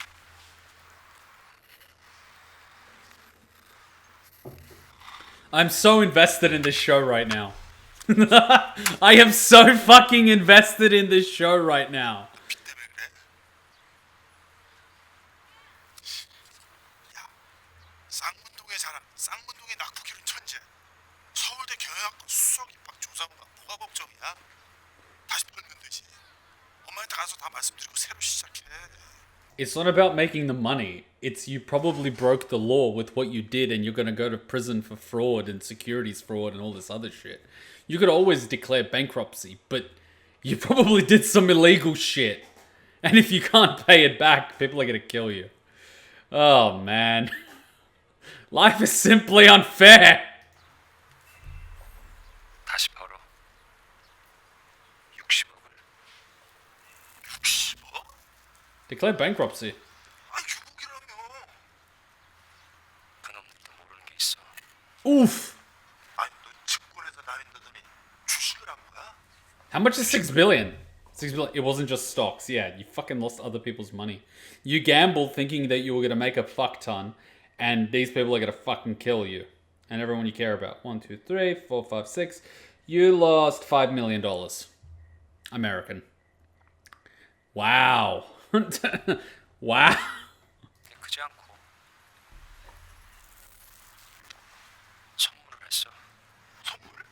I'm so invested in this show right now. I am so fucking invested in this show right now. 피 때문에 그래? 야, 쌍문동의 사람, 쌍문동의 낙후기는 천재. 서울대 경영학과 수석 입학 조사부가 뭐가 걱정이야? 다시 벌면 되지. 엄마한테 가서 다 말씀드리고 새로 시작해. It's not about making the money. It's you probably broke the law with what you did and you're going to go to prison for fraud and securities fraud and all this other shit. You could always declare bankruptcy, but you probably did some illegal shit. And if you can't pay it back, people are going to kill you. Oh, man. Life is simply unfair. 다시 벌어. 60억을. 60억? Declare bankruptcy. 아 6억이라며. 그놈들도 모르는 게 있어. Oof. 아니 너 증권에서 나윈다더니 주식을 한 거야? How much is 6 billion? 6 billion. It wasn't just stocks. Yeah, you fucking lost other people's money. You gambled thinking that you were gonna make a fuck ton, and these people are gonna fucking kill you and everyone you care about. 1, 2, 3, 4, 5, 6. You lost $5 million. American. Wow. Wow. 크지 않고 선물을 했어. 선물?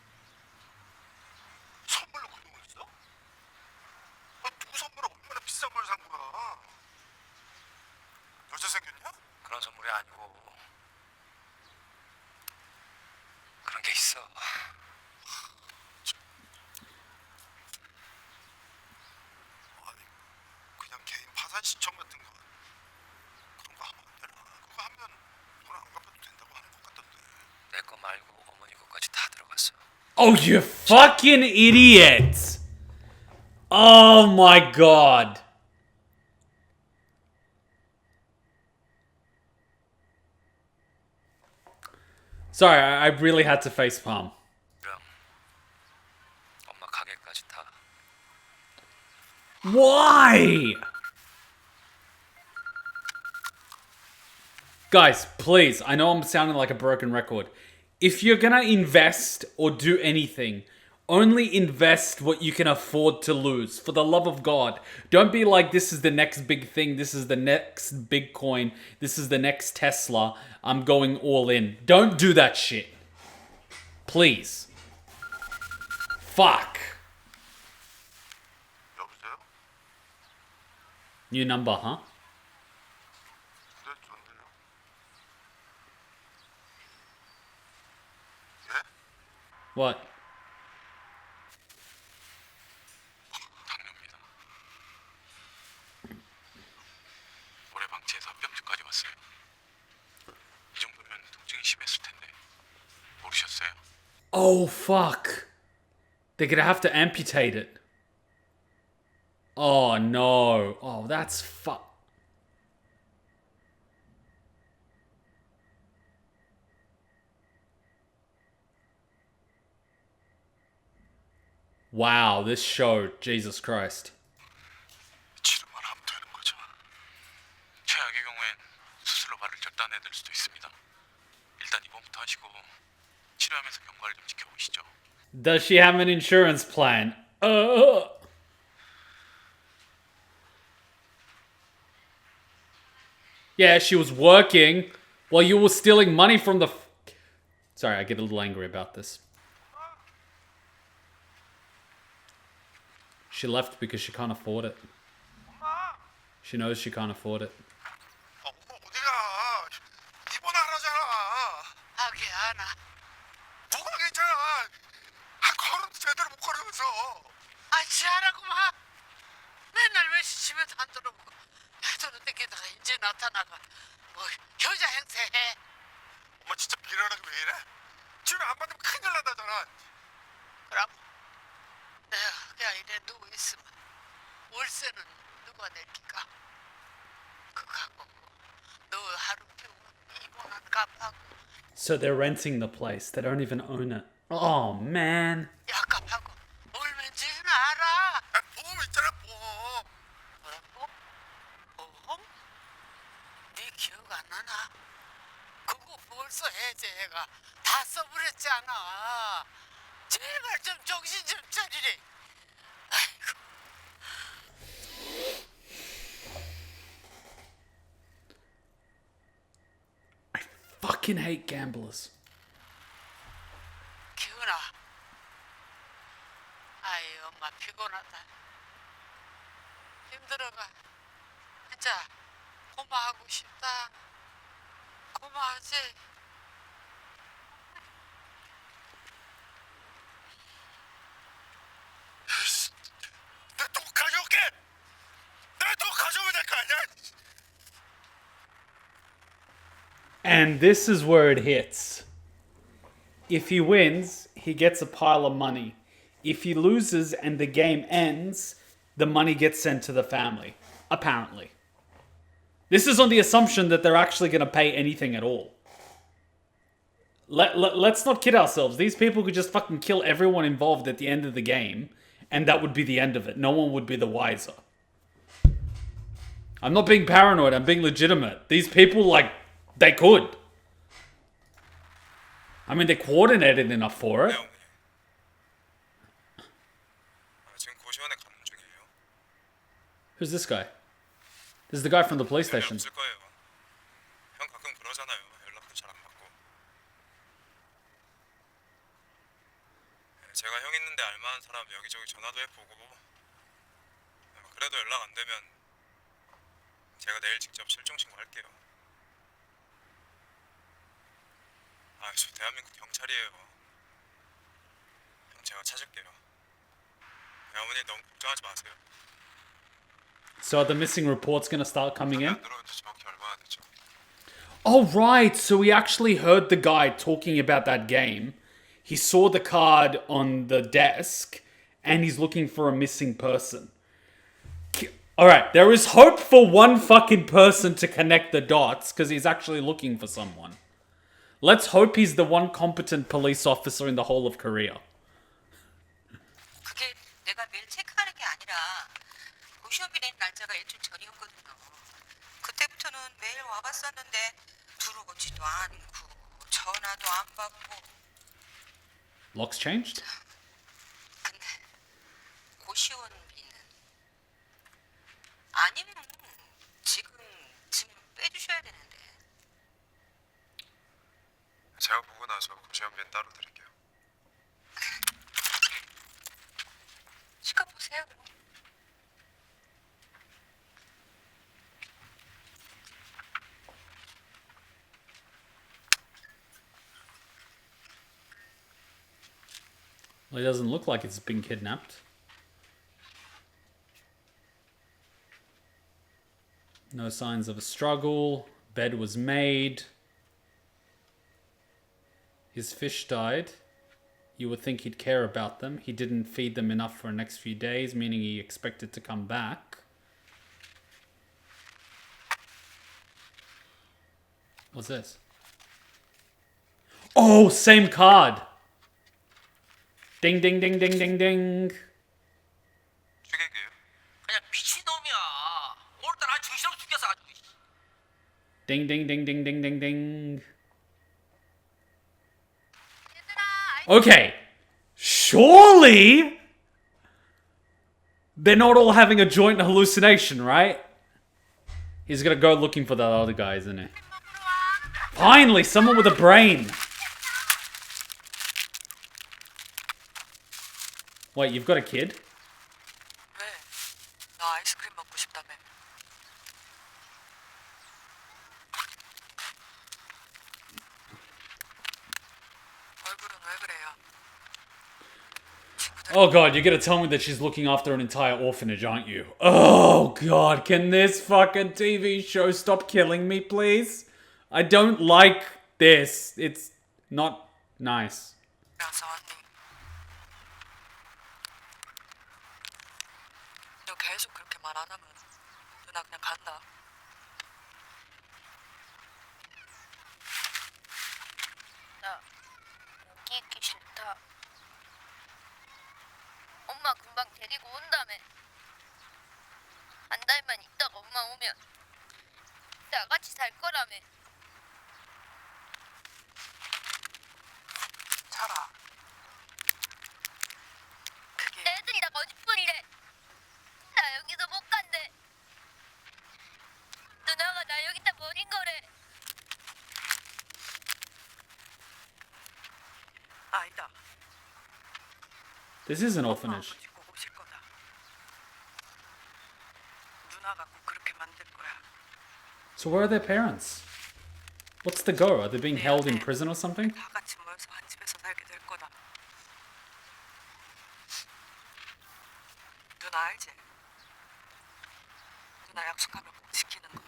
선물로 그 돈을 써? 아, 누구 선물을 얼마나 비싼 걸 산 거야? 여자 생겼냐? 그런 선물이 아니고 그런 게 있어. 아니 그냥 개인 파산 신청 같은 거 그런 거 하면 안 되나? 그거 하면 돈 안 갚아도 된다고 하는 것 같던데. 내 거 말고 어머니 거까지 다 들어갔어. Oh, you fucking idiot! Oh my god. Sorry, I really had to facepalm. 그럼 엄마 가게까지 다. Why? Guys, please, I know I'm sounding like a broken record. If you're gonna invest or do anything, only invest what you can afford to lose. For the love of God. Don't be like, this is the next big thing, this is the next big coin, this is the next Tesla, I'm going all in. Don't do that shit. Please. Fuck. 여보세요? New number, huh? 네, 좋은데요. 예? What? 당뇨입니다. 올해 방치해서 합병증까지 왔어요. 이 정도면 통증이 심했을 텐데 모르셨어요? Oh, fuck. They're gonna have to amputate it. Oh, no. Oh, that's fuck. Wow, this show, Jesus Christ. 치료만 하면 되는 거죠. 최악의 경우엔 수술로 발을 절단해야 될 수도 있습니다. 일단 이번부터 하시고 치료하면서 경과를 좀 지켜보시죠. Does she have an insurance plan? Yeah, she was working while you were stealing money from the... Sorry, I get a little angry about this. She left because she can't afford it. She knows she can't afford it. 엄마 어디가? 입원하라잖아. 하게 하나. 뭐가 괜찮아? 한 걸음도 제대로 못 걸으면서. 아 지하라고만. 맨날 왜 시집에도 안 들어오고 애들은 땡기다가 이제 나타나가 뭐 효자 행세해. 엄마 진짜 미련하게 왜 이래? 치료 안 받으면 큰일 난다잖아. 그럼 내가 그냥 이래 누워 있으면 월세는 누가 낼기가? 그거 갖고 너 하루 병원 입원한 값하고 So they're renting the place. They don't even own it. Oh, man. 약값하고 얼마인지는 알아. 아, 보험 있잖아 보험. 뭐라고? 보험? 네 기억 안 나나? 그거 벌써 해제해가 다 써버렸잖아. 제발 좀 정신 좀 차리래. 아이고. I fucking hate gamblers. 기훈아. 아이 엄마 피곤하다. 힘들어가. 진짜 고마하고 싶다. 고마하지? 내 돈 가져올게. 내 돈 가져오면 될 거 아니야? And this is where it hits. If he wins, he gets a pile of money. If he loses and the game ends, the money gets sent to the family. Apparently. This is on the assumption that they're actually going to pay anything at all. Let's not kid ourselves. These people could just fucking kill everyone involved at the end of the game, and that would be the end of it. No one would be the wiser. I'm not being paranoid. I'm being legitimate. These people, like, they could. I mean, they're coordinated enough for it. 네, 어머니. 지금 고시원에 가는 중이에요. Who's this guy? This is the guy from the police 연락 station. 없을 거예요. 형 가끔 그러잖아요. 연락도 잘 안 받고. 제가 형 있는데 알만한 사람 여기저기 전화도 해보고. 그래도 연락 안 되면 제가 내일 직접 실종 신고할게요. 저 대한민국 경찰이에요. 형 제가 찾을게요. 어머니 너무 걱정하지 마세요. So are the missing reports going to start coming in? 안 들어온 지 정확히 얼마나 됐죠? Oh, right. So he actually heard the guy talking about that game. He saw the card on the desk, and he's looking for a missing person. Alright, there is hope for one fucking person to connect the dots, because he's actually looking for someone. Let's hope he's the one competent police officer in the whole of Korea. 그게 내가 매일 체크하는 게 아니라 고시원비 낸 날짜가 일주일 전이었거든요. 그때부터는 매일 와봤었는데 들어오지도 않고 전화도 안 받고. Locks changed? 근데 고시원비는 아니면 지금 짐 빼주셔야 되는데. 제가 보고 나서 고시원비는 따로 드릴게요. 시켜보세요. Well, it doesn't look like it's been kidnapped. No signs of a struggle. Bed was made. His fish died. You would think he'd care about them. He didn't feed them enough for the next few days, meaning he expected to come back. What's this? Oh, same card! Ding, ding, ding, ding, ding, ding. 추객이에요? 그냥 미친놈이야. 오늘따라 정신없어 죽겠어 아주. Ding, ding, ding, ding, ding, ding, ding. Okay. Surely they're not all having a joint hallucination, right? He's gonna go looking for that other guy, isn't he? Finally, someone with a brain. Wait, you've got a kid? 왜? 나 아이스크림 먹고 싶다며. 얼굴은 왜 그래요? Oh god, you're gonna tell me that she's looking after an entire orphanage, aren't you? Oh god, can this fucking TV show stop killing me, please? I don't like this. It's not nice. 그래서 언니. 너 계속 그렇게 말 안 하면 누나 그냥 간다. 나 여기 있기 싫다. 엄마 금방 데리고 온다며. 한 달만 있다가 엄마 오면 나같이 살 거라며. 철아. 그게 애들이 다 거짓말이래. 나 여기서 못 간대. 누나가 나 여기다 버린 거래. 아니다. This is an orphanage. 아버지 꼭 오실 거다. 누나가 꼭 그렇게 만들 거야. So where are their parents? What's the go? Are they being held in prison or something? 다 같이 모여서 한 집에서 살게 될 거다. 누나 알지? 누나 약속하면 꼭 지키는 거.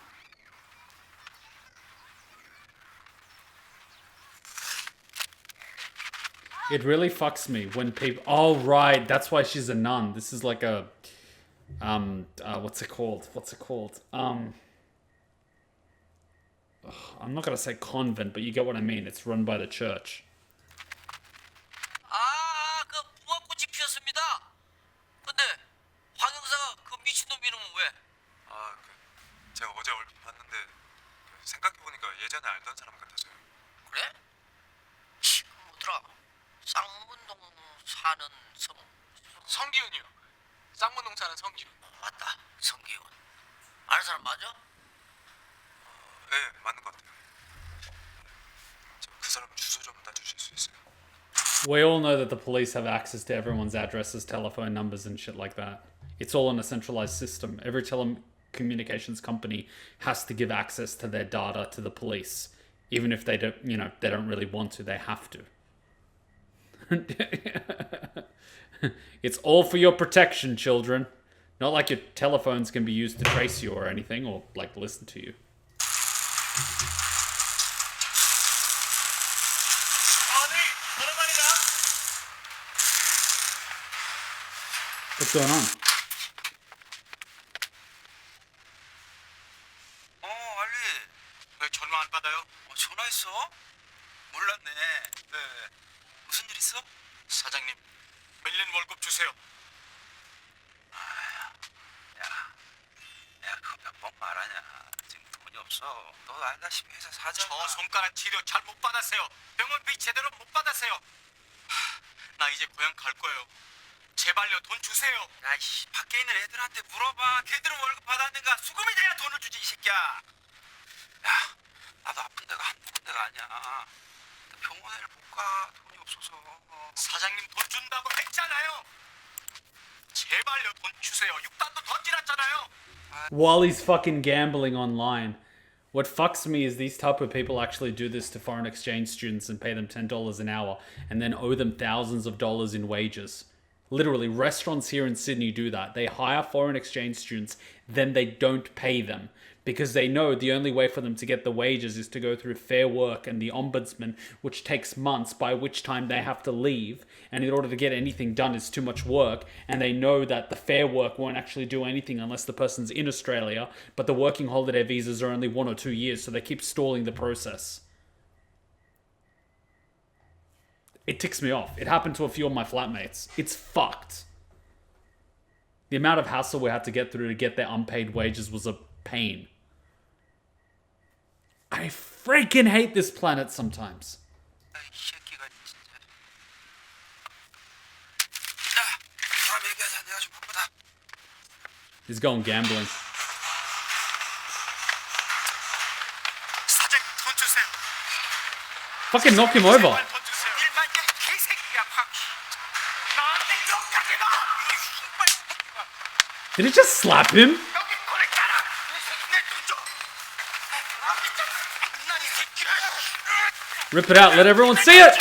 It really fucks me when people. Oh right, that's why she's a nun. This is like a what's it called? I'm not gonna say convent, but you get what I mean. It's run by the church. 아, 그 무화꽃이 피었습니다. 근데 황 형사가 그 미친놈 이름은 왜? 아, 제가 어제 얼핏 봤는데 생각해보니까 예전에 알던 사람 같아서요. 그래? 그 뭐더라? 쌍문동 사는 성기훈이요. 쌍문동 사는 성기훈. 맞다, 성기훈. 아는 사람 맞아? 네, 맞는 것 같아요. 그 사람 주소 좀 따주실 수 있어요? We all know that the police have access to everyone's addresses, telephone numbers, and shit like that. It's all in a centralized system. Every telecommunications company has to give access to their data to the police, even if they don't, they don't really want to. They have to. It's all for your protection, children. Not like your telephones can be used to trace you or anything, or like listen to you. What's going on? 알리. 왜 전화 안 받아요? 전화했어? 몰랐네. 네. 무슨 일 있어? 사장님, 밀린 월급 주세요. 야, 그거 몇 번 말하냐. 지금 돈이 없어. 너 알다시피 회사 사장. 저 손가락 치료 잘 못 받았어요. 병원비 제대로 못 받았어요. 나 이제 고향 갈 거예요. 제발요, 돈 주세요. 야이씨, 밖에 있는 애들한테 물어봐. 걔들은 월급 받았는가? 수금이 돼야 돈을 주지, 이 새끼야. 야, 나도 아픈 데가 한두 군데가 아니야. 병원에를 못 가. 돈이 없어서. 사장님 돈 준다고 했잖아요. 제발요, 돈 주세요. 육단도 던지놨잖아요. While he's fucking gambling online. What fucks me is these type of people actually do this to foreign exchange students and pay them $10 an hour and then owe them thousands of dollars in wages. Literally, restaurants here in Sydney do that. They hire foreign exchange students, then they don't pay them because they know the only way for them to get the wages is to go through Fair Work and the Ombudsman, which takes months, by which time they have to leave. And in order to get anything done is too much work. And they know that the Fair Work won't actually do anything unless the person's in Australia. But the working holiday visas are only 1 or 2 years, so they keep stalling the process. It ticks me off. It happened to a few of my flatmates. It's fucked. The amount of hassle we had to get through to get their unpaid wages was a pain. I freaking hate this planet sometimes. 이 새끼가 진짜. 야, 다음 얘기하자. 내가 좀 바쁘다. He's going gambling. 사장님 돈 주세요. Fucking knock him over. 돈 주세요. 일만 이 개새끼야 확. 나한테 욕하지 마. Did he just slap him? 여기 돈 있잖아. 내돈 줘. 나이 새끼야. Rip it out. Let everyone see it.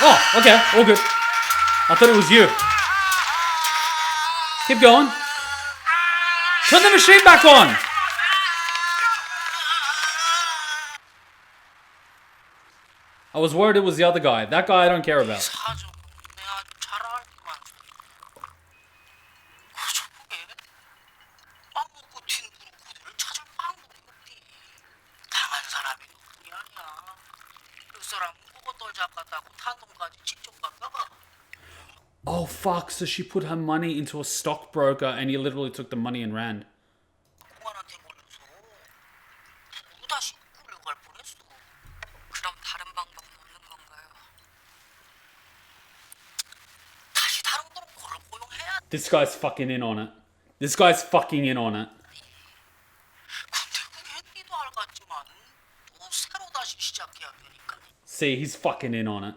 Oh, okay. All good. I thought it was you. Keep going. Turn the machine back on. I was worried it was the other guy. That guy I don't care about. 사정 내가 잘 알지만 저보게 빵 먹고 튄 부르고들을 찾을 방법이 없디. 당한 사람이 너뿐이 아니야. 그 사람 그거 떨자 같다고 탄동까지 직접 갔다가 Oh, fuck. So she put her money into a stockbroker and he literally took the money and ran. 공안한테 걸려서 다시 끌려갈 뻔했어. 그럼 다른 방법은 없는 건가요? 다시 다른 거로 그걸 고용해야 돼. This guy's fucking in on it. This guy's fucking in on it. 근데 그게 니도 알겠지만 또 새로 다시 시작해야 되니까. See, he's fucking in on it.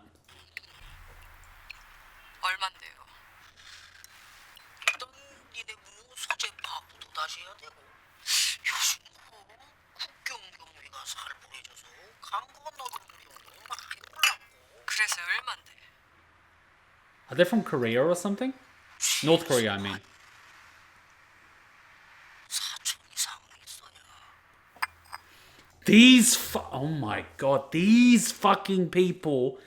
얼만데요? 일단 니네 부모 소재 파악부터 다시 해야 되고 요즘 국경 경비가 살벌해져서 강 건너는 경우도 많이 올랐고 그래서 얼만데? Are they from Korea or something? North Korea, I mean. 4천 이상은 있어야. Oh my god, these fucking people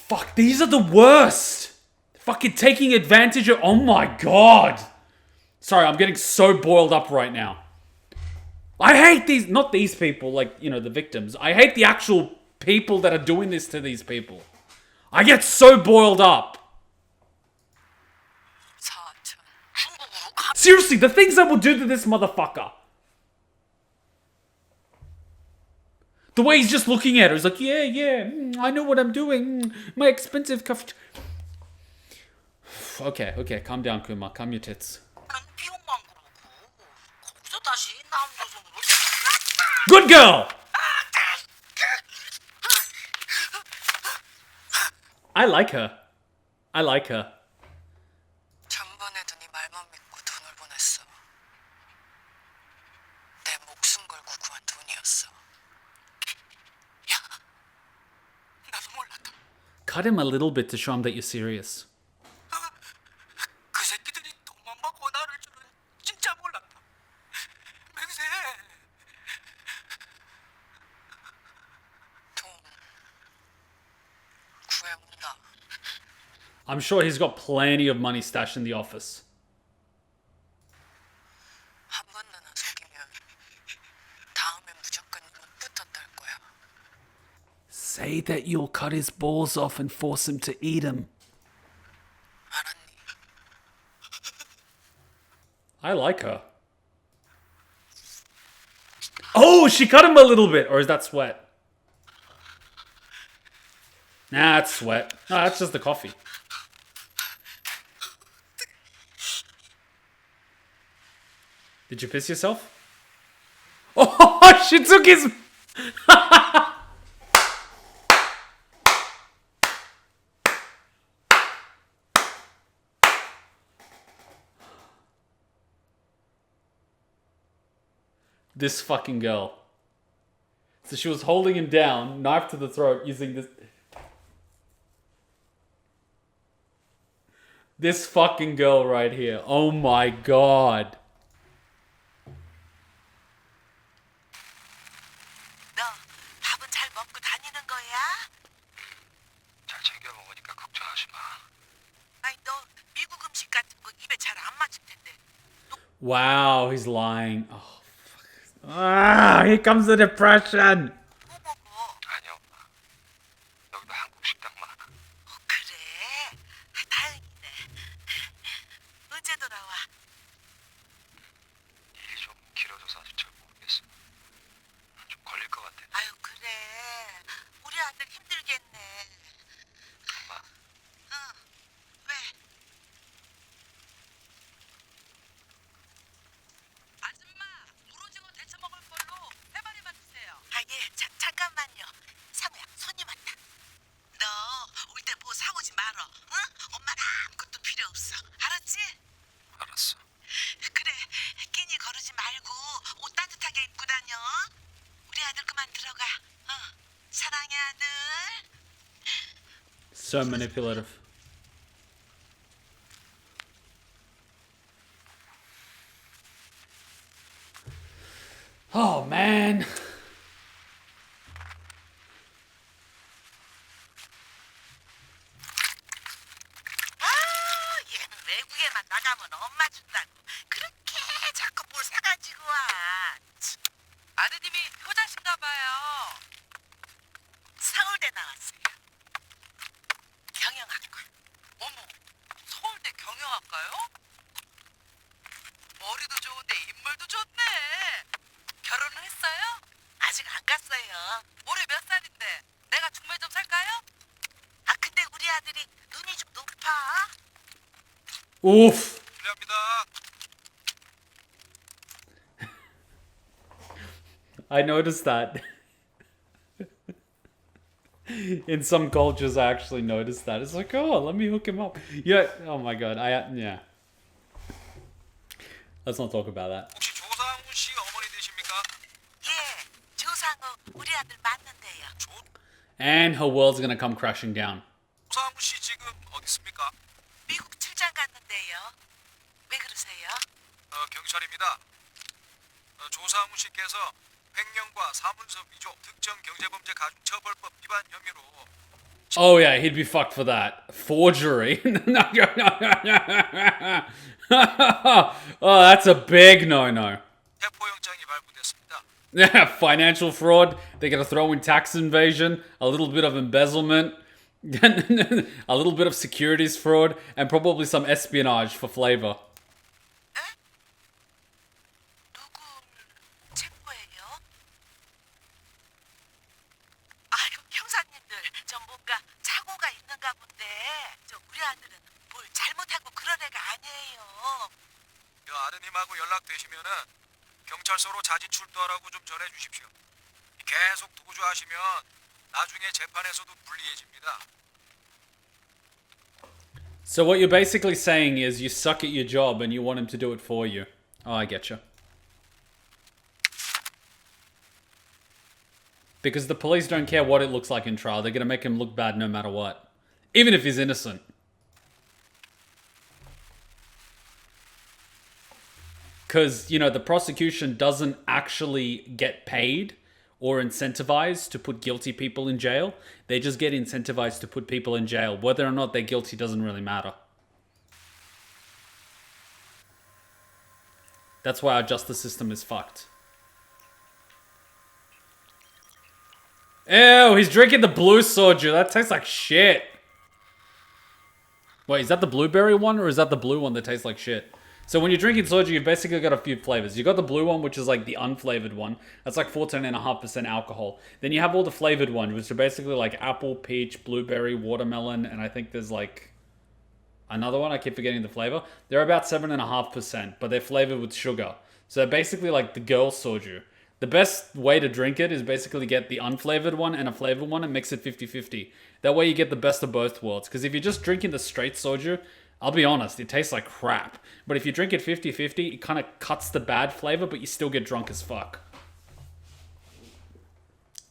Fuck, these are the worst. Fucking taking advantage of. Oh my god. Sorry, I'm getting so boiled up right now. I hate these. Not these people, like, you know, the victims. I hate the actual people that are doing this to these people. I get so boiled up. Seriously, the things I will do to this motherfucker. The way he's just looking at her, he's like, yeah, I know what I'm doing. My expensive cuff. Okay, calm down, Kuma. Calm your tits. 비용만 그러고 거기서 다시 남조선으로. Good girl! I like her. 전번에도 네 말만 믿고 돈을 보냈어. 내 목숨 걸고 구한 돈이었어. 야, 나도 몰랐다. Cut him a little bit to show him that you're serious. 그 새끼들이 돈만 받고 나를 줄은 진짜 몰랐다. 맹세. 돈 구해온다. I'm sure he's got plenty of money stashed in the office. 한 번 누나 속이면 다음엔 무조건 못부터 딸 거야. Say that you'll cut his balls off and force him to eat him. 알았니? I like her. Oh, she cut him a little bit. Or is that sweat? Nah, it's sweat. No, that's just the coffee. Did you piss yourself? Oh, she took his... This fucking girl. So she was holding him down, knife to the throat, using this... This fucking girl right here. Oh my god. 너 밥은 잘 먹고 다니는 거야? 잘 챙겨 먹으니까 걱정하지 마. 아니 너 미국 음식 같은 거 입에 잘 안 맞을 텐데. Wow, he's lying. Oh, fuck. Ah, here comes the depression. 뭐 먹어? 아니야 엄마. 여기도 한국 식당 많아. 그래? 다행이네. 언제 돌아와? 일이 좀 길어져서 아직 잘 모르겠어. 좀 걸릴 것 같아. 아유 그래. 우리 아들 힘들겠네. 엄마. 응. 왜? 아줌마, 물오징어 데쳐 먹을 걸로 3마리만 주세요. 아 예, 잠깐만요. 상우야, 손님 왔다. 너 올 때 뭐 사오지 말어. 응? 엄마는 아무것도 필요 없어. 알았지? 알았어. 그래, 끼니 거르지 말고 옷 따뜻하게 입고 다녀. 우리 아들 그만 들어가. 사랑해 아들. So manipulative. Oh man. 얘는 외국에만 나가면 엄마 준다고 그렇게 자꾸 뭘 사가지고 와. 아드님이 효자신가 봐요. 서울대 나왔어요. 경영학과. 어머, 서울대 경영학과요? 머리도 좋은데 인물도 좋네. 결혼을 했어요? 아직 안 갔어요. 올해 몇 살인데? 내가 중매 좀 살까요? 아 근데 우리 아들이 눈이 좀 높아. Oof. 실례합니다. I noticed that. In some cultures, I actually noticed that. It's like, oh, let me hook him up. Yeah. Oh my god. Yeah. Let's not talk about that. 혹시 조상우 씨 어머니 되십니까? 예, 조상우 우리 아들 맞는데요. And her world's gonna come crashing down. 조상우 씨 지금 어디 있습니까? 미국 출장 갔는데요. 왜 그러세요? 경찰입니다. 조상우 씨께서 횡령과 사문서 위조, 특정 경제범죄 가중처벌법 위반 혐의로 Oh yeah, he'd be fucked for that. Forgery. Oh, that's a big no-no. 체포영장이 발부됐습니다. Yeah, financial fraud. They're gonna throw in tax invasion, a little bit of embezzlement, a little bit of securities fraud, and probably some espionage for flavor. 누굴 체포해요? 아유, 형사님들, 저 뭔가 착오가 있는가 본데 저 우리 아들은 뭘 잘못하고 그런 애가 아니에요. 아드님하고 연락되시면은 경찰서로 자진 출두하라고 좀 전해주십시오. 계속 도주하시면 나중에 재판에서도 불리해집니다. So what you're basically saying is you suck at your job and you want him to do it for you. Oh, I getcha. Because the police don't care what it looks like in trial. They're gonna make him look bad no matter what. Even if he's innocent. Because, you know, the prosecution doesn't actually get paid or incentivized to put guilty people in jail. They just get incentivized to put people in jail. Whether or not they're guilty doesn't really matter. That's why our justice system is fucked. Ew, he's drinking the blue soju. That tastes like shit. Wait, is that the blueberry one or is that the blue one that tastes like shit? So when you're drinking soju, you've basically got a few flavors. You got the blue one, which is like the unflavored one. That's like 14.5% alcohol. Then you have all the flavored ones, which are basically like apple, peach, blueberry, watermelon, and I think there's like another one. I keep forgetting the flavor. They're about 7.5%, but they're flavored with sugar. So they're basically like the girl soju. The best way to drink it is basically get the unflavored one and a flavored one and mix it 50-50. That way you get the best of both worlds. Because if you're just drinking the straight soju, I'll be honest, it tastes like crap. But if you drink it 50-50, it kind of cuts the bad flavor, but you still get drunk as fuck.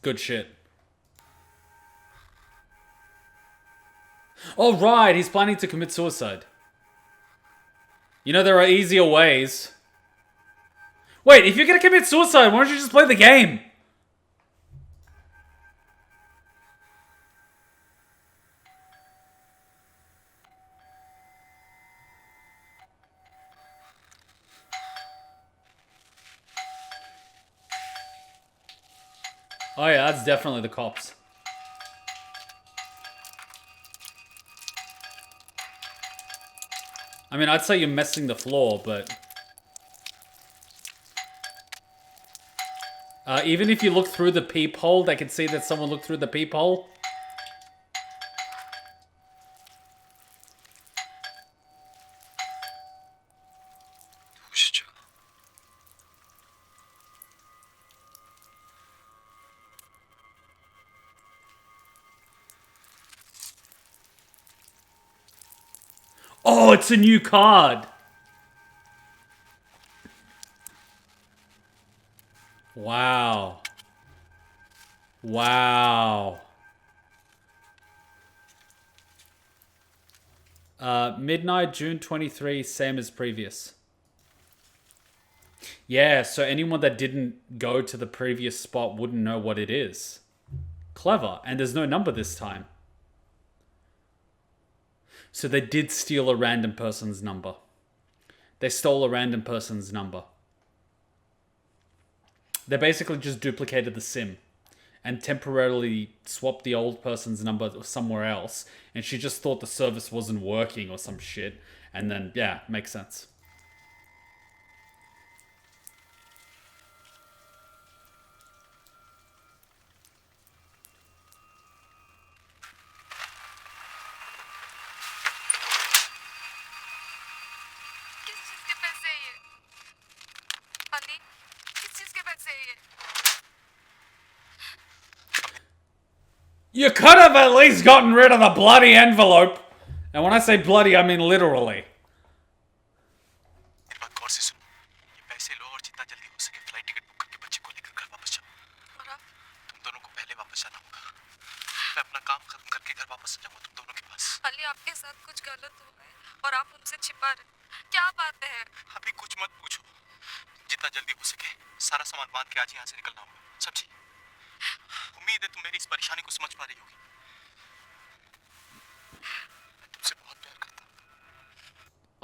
Good shit. Oh, right, he's planning to commit suicide. You know, there are easier ways. Wait, if you're gonna commit suicide, why don't you just play the game? Oh yeah, that's definitely the cops. I mean, I'd say you're messing the floor, but... even if you look through the peephole, they can see that someone looked through the peephole. 누구시죠? Oh, it's a new card. Wow. Wow. Midnight, June 23, same as previous. Yeah, so anyone that didn't go to the previous spot wouldn't know what it is. Clever. And there's no number this time. So they did steal a random person's number. They stole a random person's number. They basically just duplicated the SIM and temporarily swapped the old person's number somewhere else. And she just thought the service wasn't working or some shit. And then, yeah, makes sense. किस चीज के पैसे है ये? अली, किस चीज के पैसे है ये? You could have at least gotten rid of the bloody envelope. And when I say bloody, I mean literally. एक बात गौर से सुनो, ये पैसे लो और जितना जल्दी हो सके फ्लाइट टिकट बुक करके बच्चे को लेकर घर वापस जाओ। और अब तुम दोनों को पहले वापस जाना होगा। मैं अपना काम खत्म करके घर वापस जाऊंगा तुम दोनों के पास। अली, आपके साथ कुछ गलत हो गया है और आप हमसे छिपा रहे हैं। क्या बात है? अभी कुछ मत पूछो, जितना जल्दी हो सके सारा सामान बांध के आज यहाँ से निकलना होगा। समझी? उम्मीद है तुम मेरी इस परेशानी को समझ पा रही होगी।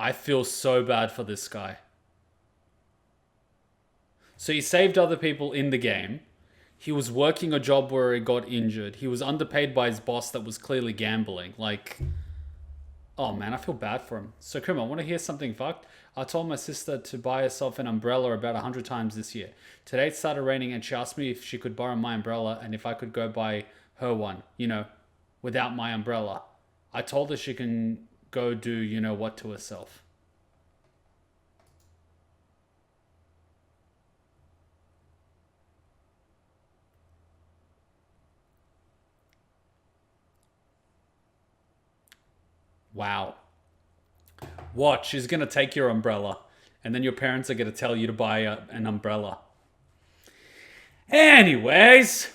I feel so bad for this guy. So he saved other people in the game. He was working a job where he got injured. He was underpaid by his boss that was clearly gambling. Like, oh man, I feel bad for him. So Kuma, want to hear something fucked? I told my sister to buy herself an umbrella about 100 times this year. Today it started raining and she asked me if she could borrow my umbrella and if I could go buy her one, you know, without my umbrella. I told her she can go do you know what to herself. Wow. What? She's going to take your umbrella. And then your parents are going to tell you to buy an umbrella. Anyways.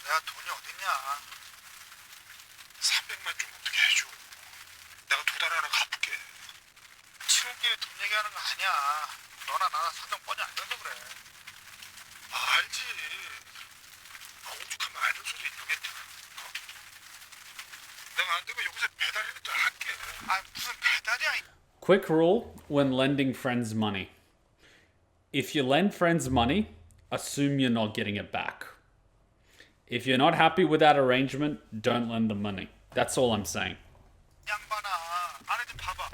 내가 돈이 어딨냐? 300만 좀 어떻게 해줘. 내가 2달 안에 갚을게. 친구끼리 돈 얘기하는 거 아니야. 너나 나나 사정 뻔히 알면서 그래. 알지. 오죽하면 아는 소리 있는 어? 내가 안 되면 여기서 배달이라도 할게. 무슨 배달이야. Quick rule when lending friends money. If you lend friends money, assume you're not getting it back. If you're not happy with that arrangement, don't lend them money. That's all I'm saying. 양반아, 안에 좀 봐봐.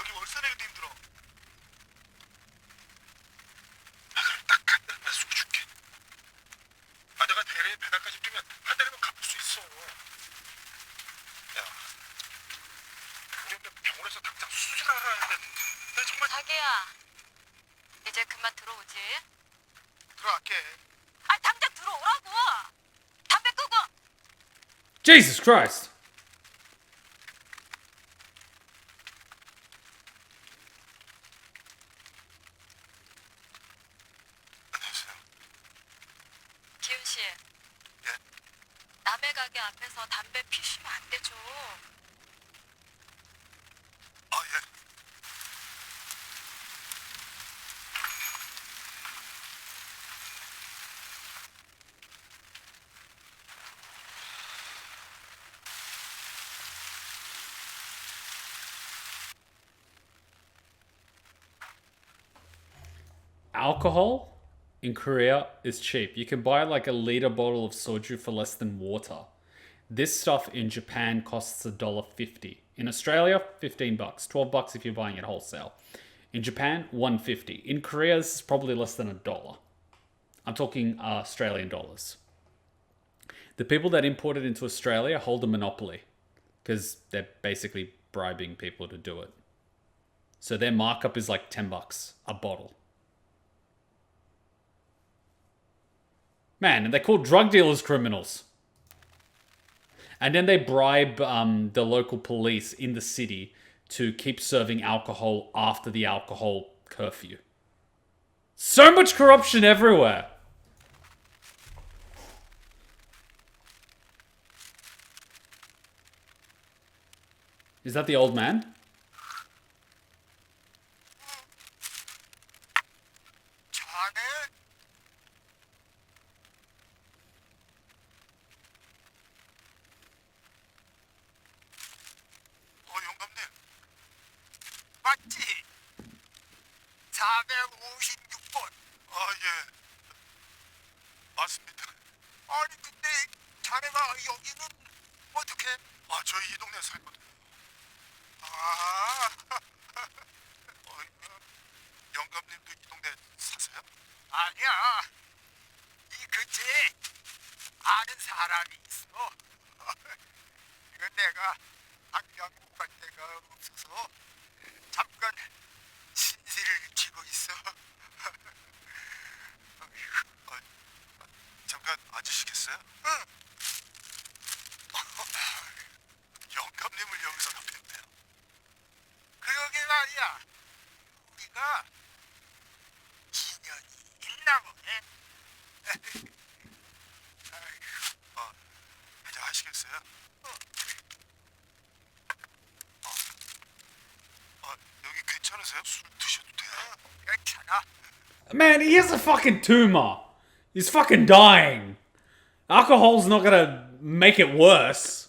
여기 월세 내기도 힘들어. 그럼 딱 한 달만 쏘 줄게. 내가 대리에 배달까지 뛰면 한 달이면 갚을 수 있어. 야, 우리 병원에서 당장 수술하러 가야 돼. 나 정말 자기야, 이제 그만 들어오지? 들어갈게. 당장 들어오라고! 담배 끄고! Jesus Christ. 안녕하세요. 기훈 씨, 예? 남의 가게 앞에서 담배 피시면 안 되죠. 예. Alcohol in Korea is cheap. You can buy like a liter bottle of soju for less than water. This stuff in Japan costs $1.50. In Australia, $15. $12 if you're buying it wholesale. In Japan, $1.50. In Korea, this is probably less than $1. I'm talking Australian dollars. The people that import it into Australia hold a monopoly because they're basically bribing people to do it. So their markup is like $10 a bottle. Man, and they call drug dealers criminals. And then they bribe the local police in the city to keep serving alcohol after the alcohol curfew. So much corruption everywhere. Is that the old man? 자네? 영감님. 맞지? 456번. 예. 맞습니다. 아니, 근데 자네가 여기는 어떻게? 저희 이 동네에 살거든요. 영감님도 이 동네 사세요? 아니야. 이 근처에 아는 사람이 있어. 이건 내가 당장 못 갈 데가 없어서 잠깐 신세를 지고 있어. 잠깐 앉으시겠어요? 응. 영감님을 여기서 뵙겠네요. 그러게 말이야. 우리가 인연이 있나 보네. 이제 하시겠어요? 여기 괜찮으세요? 술 드셔도 돼요? 괜찮아. Man, he has a fucking tumor. He's fucking dying. Alcohol's not gonna make it worse.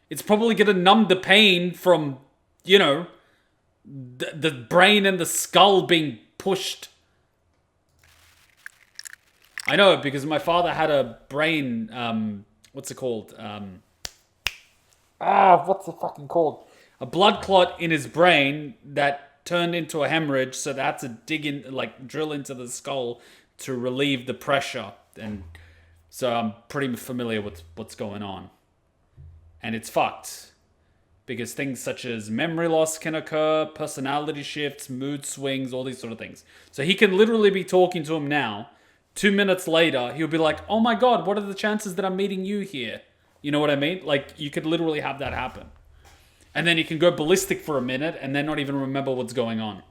It's probably gonna numb the pain from, you know, the brain and the skull being pushed. I know, because my father had a brain, what's it called? What's it fucking called? A blood clot in his brain that turned into a hemorrhage, so they had to dig in, like, drill into the skull to relieve the pressure. And so I'm pretty familiar with what's going on. And it's fucked. Because things such as memory loss can occur, personality shifts, mood swings, all these sort of things. So he can literally be talking to him now. 2 minutes later, he'll be like, oh my god, what are the chances that I'm meeting you here? You know what I mean? Like, you could literally have that happen. And then he can go ballistic for a minute and then not even remember what's going on.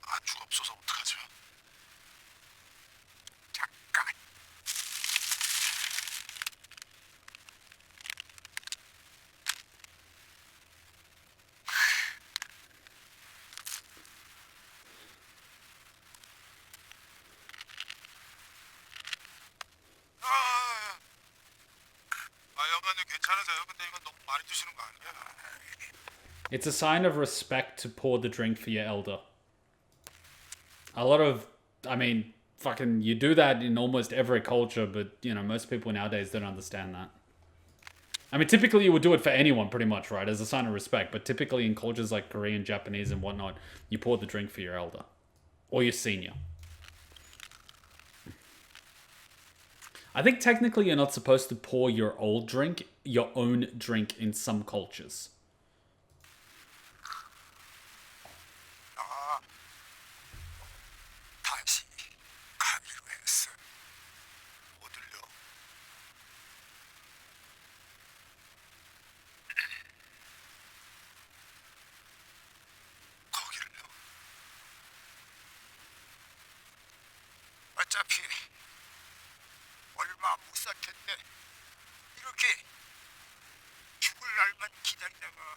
안주가 없어서 어떡하죠? 잠깐. 영감님 괜찮으세요? 근데 이건 너무 많이 드시는 거 아니야? It's a sign of respect to pour the drink for your elder. A lot of, I mean, fucking, you do that in almost every culture, but, you know, most people nowadays don't understand that. I mean, typically you would do it for anyone, pretty much, right, as a sign of respect, but typically in cultures like Korean, Japanese, and whatnot, you pour the drink for your elder. Or your senior. I think technically you're not supposed to pour your own drink in some cultures. 다시 가기로 했어. 어딜요? 거기를요? 어차피 얼마 못 살 텐데 이렇게 죽을 날만 기다리다가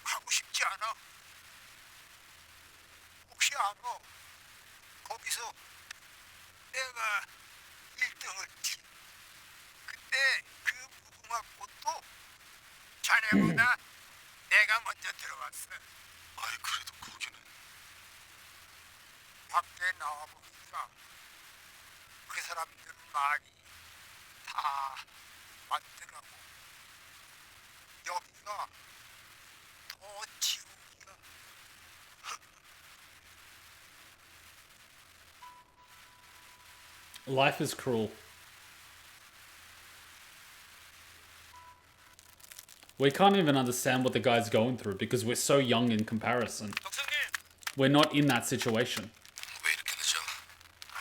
가고 싶지 않아. 혹시 알아? 거기서 내가 1등을 치. 그때 그 무궁화 꽃도 자네보다 내가 먼저 들어갔어. 아이 그래도 거기는 밖에 나와보니까 그 사람들 말이 다 맞더라고. 여기가 더 지옥이야. Life is cruel. We can't even understand what the guy's going through because we're so young in comparison. We're not in that situation. 왜 이렇게 늦어?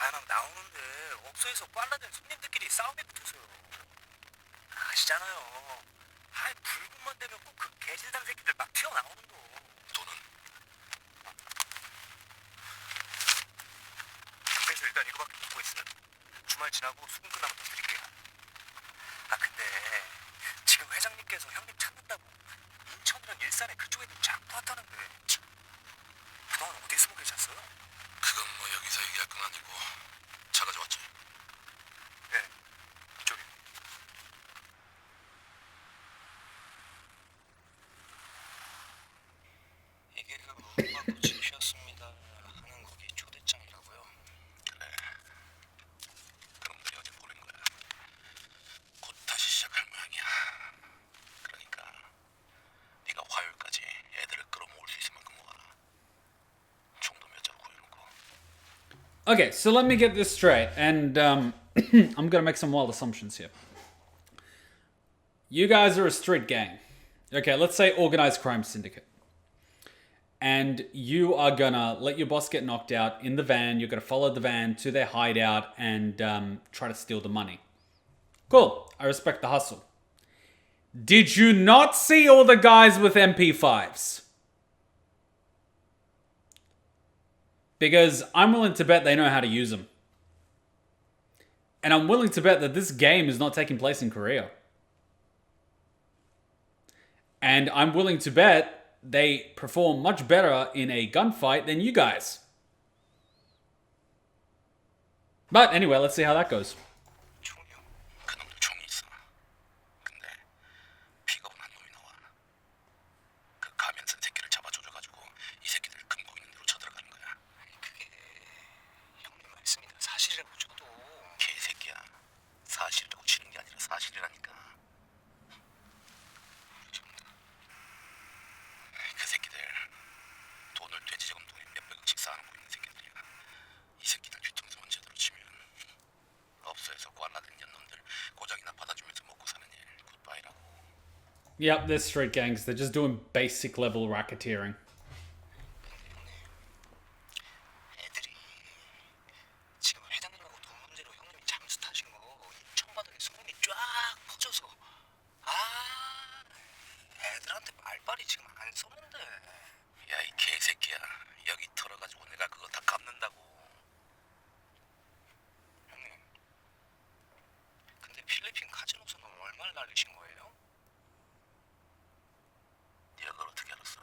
난 나오는데 업소에서 빨라진 손님들끼리 싸움이 붙어서요. 아시잖아요. 불금만 되면 꼭 그 개진상 새끼들 막 튀어나오는 거. 돈은? 그래서 일단 이거밖에 못 있어요. 주말 지나고 수금 끝나면 더 드릴게요. 근데 지금 회장님께서 형님 찾는다고 인천이랑 일산에 그쪽에 자꾸 왔다는데 그동안 어디 숨어 계셨어요? 그건 뭐 여기서 얘기할 건 아니고 차 가져왔지? 네, 이쪽에. 이게 그 무궁화꽃이 피었습니다 하는 거기 초대장이라고요? 그래. 그럼 너 어제 보낸 거야. 곧 다시 시작할 모양이야. 그러니까 네가 화요일까지 애들을 끌어모을 수 있을 만큼 모아라. 총도 몇 자루 구해놓고. Okay, so let me get this straight, and I'm gonna make some wild assumptions here. You guys are a street gang. Okay, let's say organized crime syndicate. And you are gonna let your boss get knocked out in the van. You're gonna follow the van to their hideout and try to steal the money. Cool. I respect the hustle. Did you not see all the guys with MP5s? Because I'm willing to bet they know how to use them. And I'm willing to bet that this game is not taking place in Korea. And I'm willing to bet they perform much better in a gunfight than you guys. But anyway, let's see how that goes. 총이요? 그놈도 총이 있어. 근데 픽업은 한 놈이 나와. 그 가면 쓴 새끼를 잡아줘가지고 이 새끼들 금고 있는 데로 쳐들어가는 거야. 그게 형님 말씀이 사실이라고 쳐도 개새끼야. 사실이라고 치는 게 아니라 사실이라니까. 그 새끼들 돈을 돼지 저금통에 몇백억씩 쌓아놓고 있는 새끼들이야. 이 새끼들 뒤통수 제대로 치면 업소에서 관라된 년놈들 고작이나 받아주면서 먹고 사는 일 굿바이라고. Yep, they're street gangs. They're just doing basic level racketeering. 애들이 지금 회장님하고 돈 문제로 형님이 잠수 타신 거 이 청바닥에 소문이 쫙 퍼져서 애들한테 말빨이 지금 안 썼는데. 야, 이 개새끼야. 여기 털어가지고 내가 그거 다 갚는다고. 형님, 근데 필리핀 카지노에서는 얼마를 날리신 거예요? 네가 그걸 어떻게 알았어?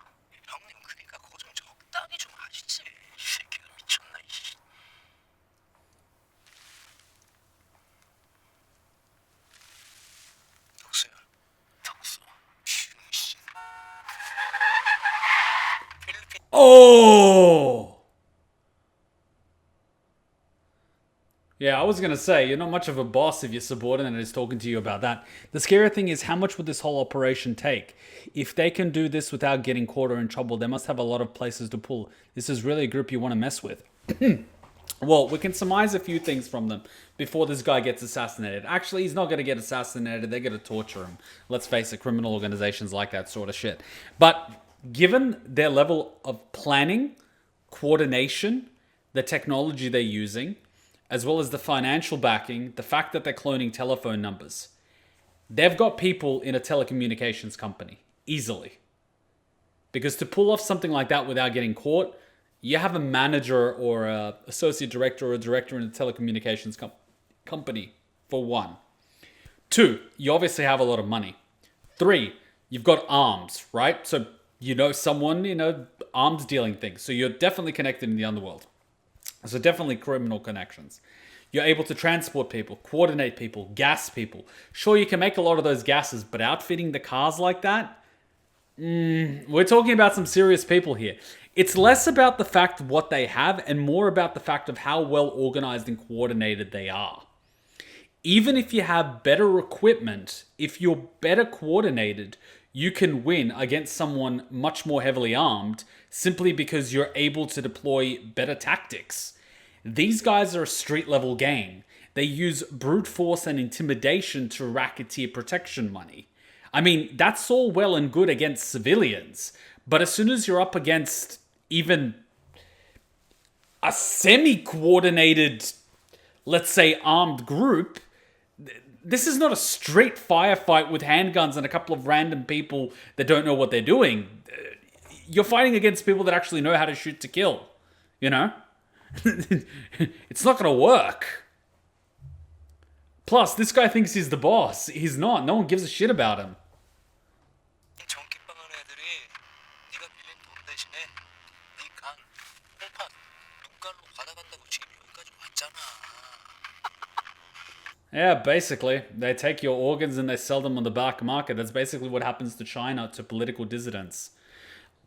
형님, 그니까 그거 좀 적당히 좀 하시지. 이 새끼가 미쳤나, 이씨. 덕수야. 덕수. 씨. 필리핀. Oh! Yeah, I was gonna say, you're not much of a boss if your subordinate is talking to you about that. The scary thing is, how much would this whole operation take? If they can do this without getting caught or in trouble, they must have a lot of places to pull. This is really a group you want to mess with. Well, we can surmise a few things from them before this guy gets assassinated. Actually, he's not going to get assassinated. They're going to torture him. Let's face it, criminal organizations like that sort of shit. But given their level of planning, coordination, the technology they're using, as well as the financial backing, the fact that they're cloning telephone numbers, they've got people in a telecommunications company, easily. Because to pull off something like that without getting caught, you have a manager or a associate director or a director in a telecommunications company, for one. 2, you obviously have a lot of money. 3, you've got arms, right? So you know someone, arms dealing things. So you're definitely connected in the underworld. So definitely criminal connections. You're able to transport people, coordinate people, gas people. Sure, you can make a lot of those gases, but outfitting the cars like that? We're talking about some serious people here. It's less about the fact of what they have and more about the fact of how well organized and coordinated they are. Even if you have better equipment, if you're better coordinated, you can win against someone much more heavily armed simply because you're able to deploy better tactics. These guys are a street level gang. They use brute force and intimidation to racketeer protection money. I mean, that's all well and good against civilians, but as soon as you're up against even a semi-coordinated, let's say, armed group, this is not a street firefight with handguns and a couple of random people that don't know what they're doing. You're fighting against people that actually know how to shoot to kill, It's not going to work. Plus, this guy thinks he's the boss. He's not. No one gives a shit about him. 전기빵하는 애들이 네가 빌린 돈 대신에 네 간, 홍판, 눈깔로 받아간다고 지금 여기까지 왔잖아. Yeah, basically. They take your organs and they sell them on the black market. That's basically what happens to China, to political dissidents.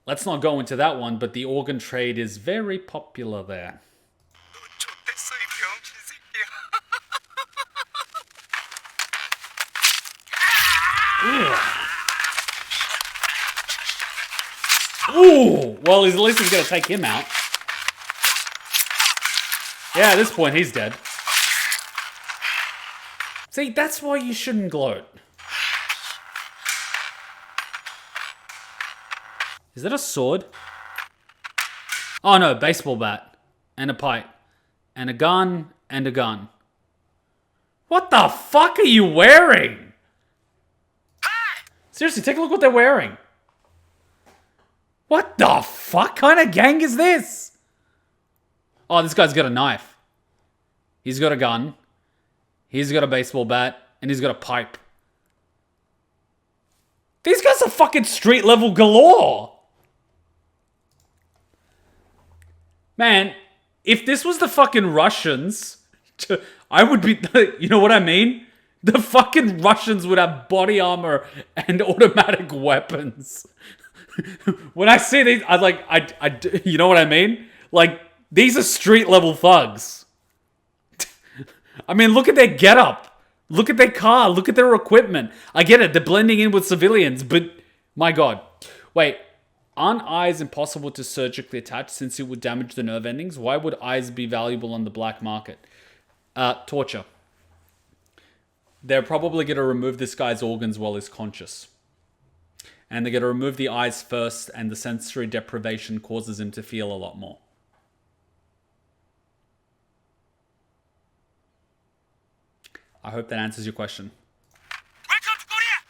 Let's not go into that one, but the organ trade is very popular there. 너 좆됐어, 이 병신 새끼야. Ooh! Well, at least he's going to take him out. Yeah, at this point, he's dead. See, that's why you shouldn't gloat. Is that a sword? Oh no, baseball bat. And a pipe. And a gun. And a gun. What the fuck are you wearing? Seriously, take a look what they're wearing. What the fuck kind of gang is this? Oh, this guy's got a knife. He's got a gun. He's got a baseball bat. And he's got a pipe. These guys are fucking street level galore. Man, if this was the fucking Russians I would be, you know what I mean? The fucking Russians would have body armor and automatic weapons. When I say these, I like, you know what I mean? Like, these are street level thugs. I mean, look at their getup. Look at their car. Look at their equipment. I get it. They're blending in with civilians, but my God. Wait, aren't eyes impossible to surgically attach since it would damage the nerve endings? Why would eyes be valuable on the black market? Torture. They're probably going to remove this guy's organs while he's conscious. And they're going to remove the eyes first, and the sensory deprivation causes him to feel a lot more. I hope that answers your question. Welcome to Korea.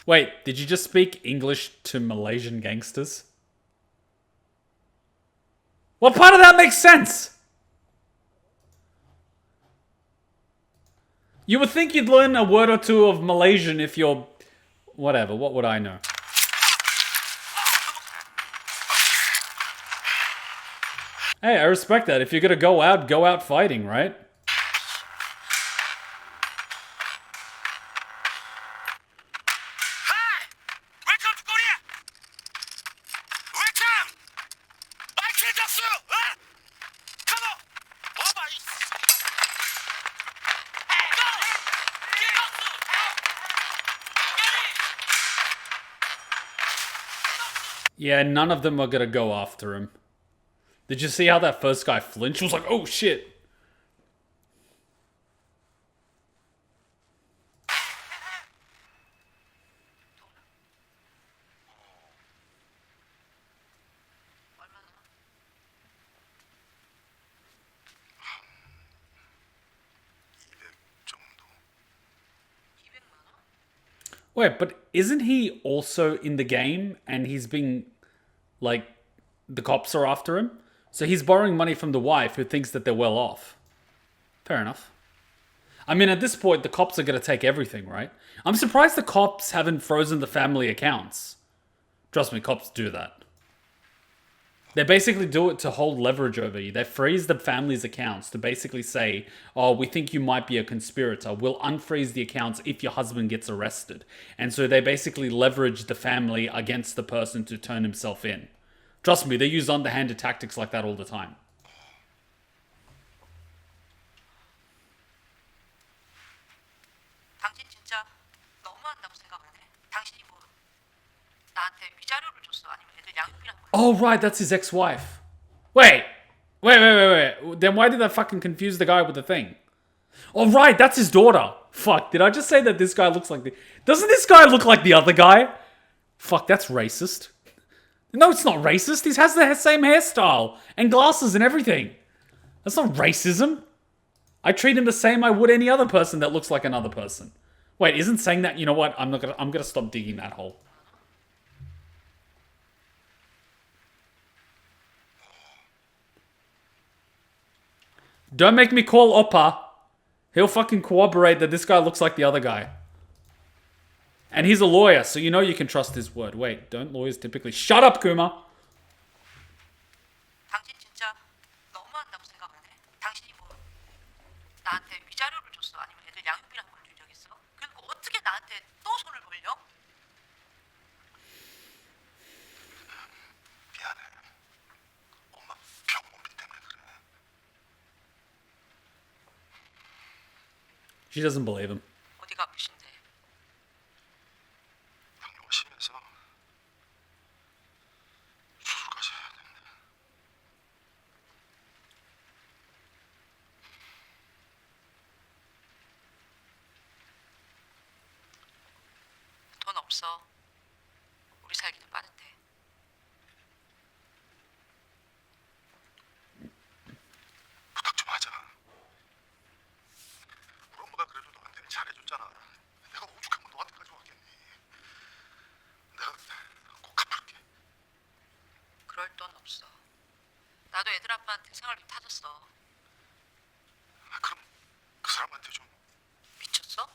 Wait, did you just speak English to Malaysian gangsters? What part of that makes sense? You would think you'd learn a word or two of Malaysian if you're... Whatever, what would I know? Hey, I respect that. If you're gonna go out fighting, right? Hi. Welcome to Korea. Welcome. Michael Jackson. Come on. Over. Hey, go. Yeah, none of them are gonna go after him. Did you see how that first guy flinched? He was like, oh shit. Wait, but isn't he also in the game and he's being, like, the cops are after him? So he's borrowing money from the wife who thinks that they're well off. Fair enough. I mean, at this point, the cops are going to take everything, right? I'm surprised the cops haven't frozen the family accounts. Trust me, cops do that. They basically do it to hold leverage over you. They freeze the family's accounts to basically say, oh, we think you might be a conspirator. We'll unfreeze the accounts if your husband gets arrested. And so they basically leverage the family against the person to turn himself in. Trust me, they use underhanded tactics like that all the time. 당신 진짜 너무한다고 생각하네. 당신이 뭐 나한테 위자료를 줬어? 아니면 애들 양육비랑 뭐? Oh, right, that's his ex-wife. Wait. Then why did I fucking confuse the guy with the thing? Oh, right, that's his daughter. Fuck, did I just say that this guy looks like the... Doesn't this guy look like the other guy? Fuck, that's racist. No, it's not racist. He has the same hairstyle and glasses and everything. That's not racism. I treat him the same I would any other person that looks like another person. Wait, isn't saying that... You know what? I'm gonna stop digging that hole. Don't make me call Oppa. He'll fucking corroborate that this guy looks like the other guy. And he's a lawyer, so you know you can trust his word. Wait, don't lawyers typically... Shut up, Kuma! 당신 진짜 너무한다고 생각하네. 당신이 뭐 나한테 위자료를 줬어? 아니면 애들 양육비랑 벌준 적 있어? 그리고 어떻게 나한테 또 손을 벌려? 미안해. 엄마 병원비 때문에 그래. She doesn't believe him. 어디가 아프신데? 당뇨가 심해서 수술까지 해야 되는데. 돈 없어. 우리 살기는 빠른데. 부탁 좀 하자. 우리 엄마가 그래도 너한테 잘해줬잖아. 내가 오죽하면 너한테까지 왔겠니. 내가 꼭 갚을게. 그럴 돈 없어. 나도 애들 아빠한테 생활비 타줬어. 그럼 그 사람한테 좀. 미쳤어?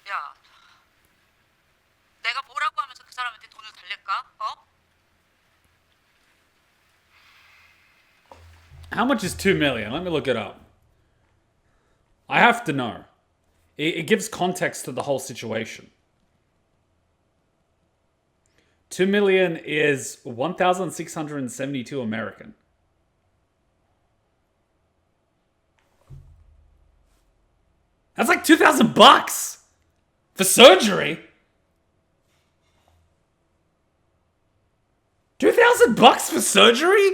야, 내가 뭐라고 하면서 그 사람한테 돈을 달랠까? 어? How much is 2 million? Let me look it up. I have to know. It gives context to the whole situation. 2 million is 1,672 American. That's like $2,000 for surgery. $2,000 for surgery?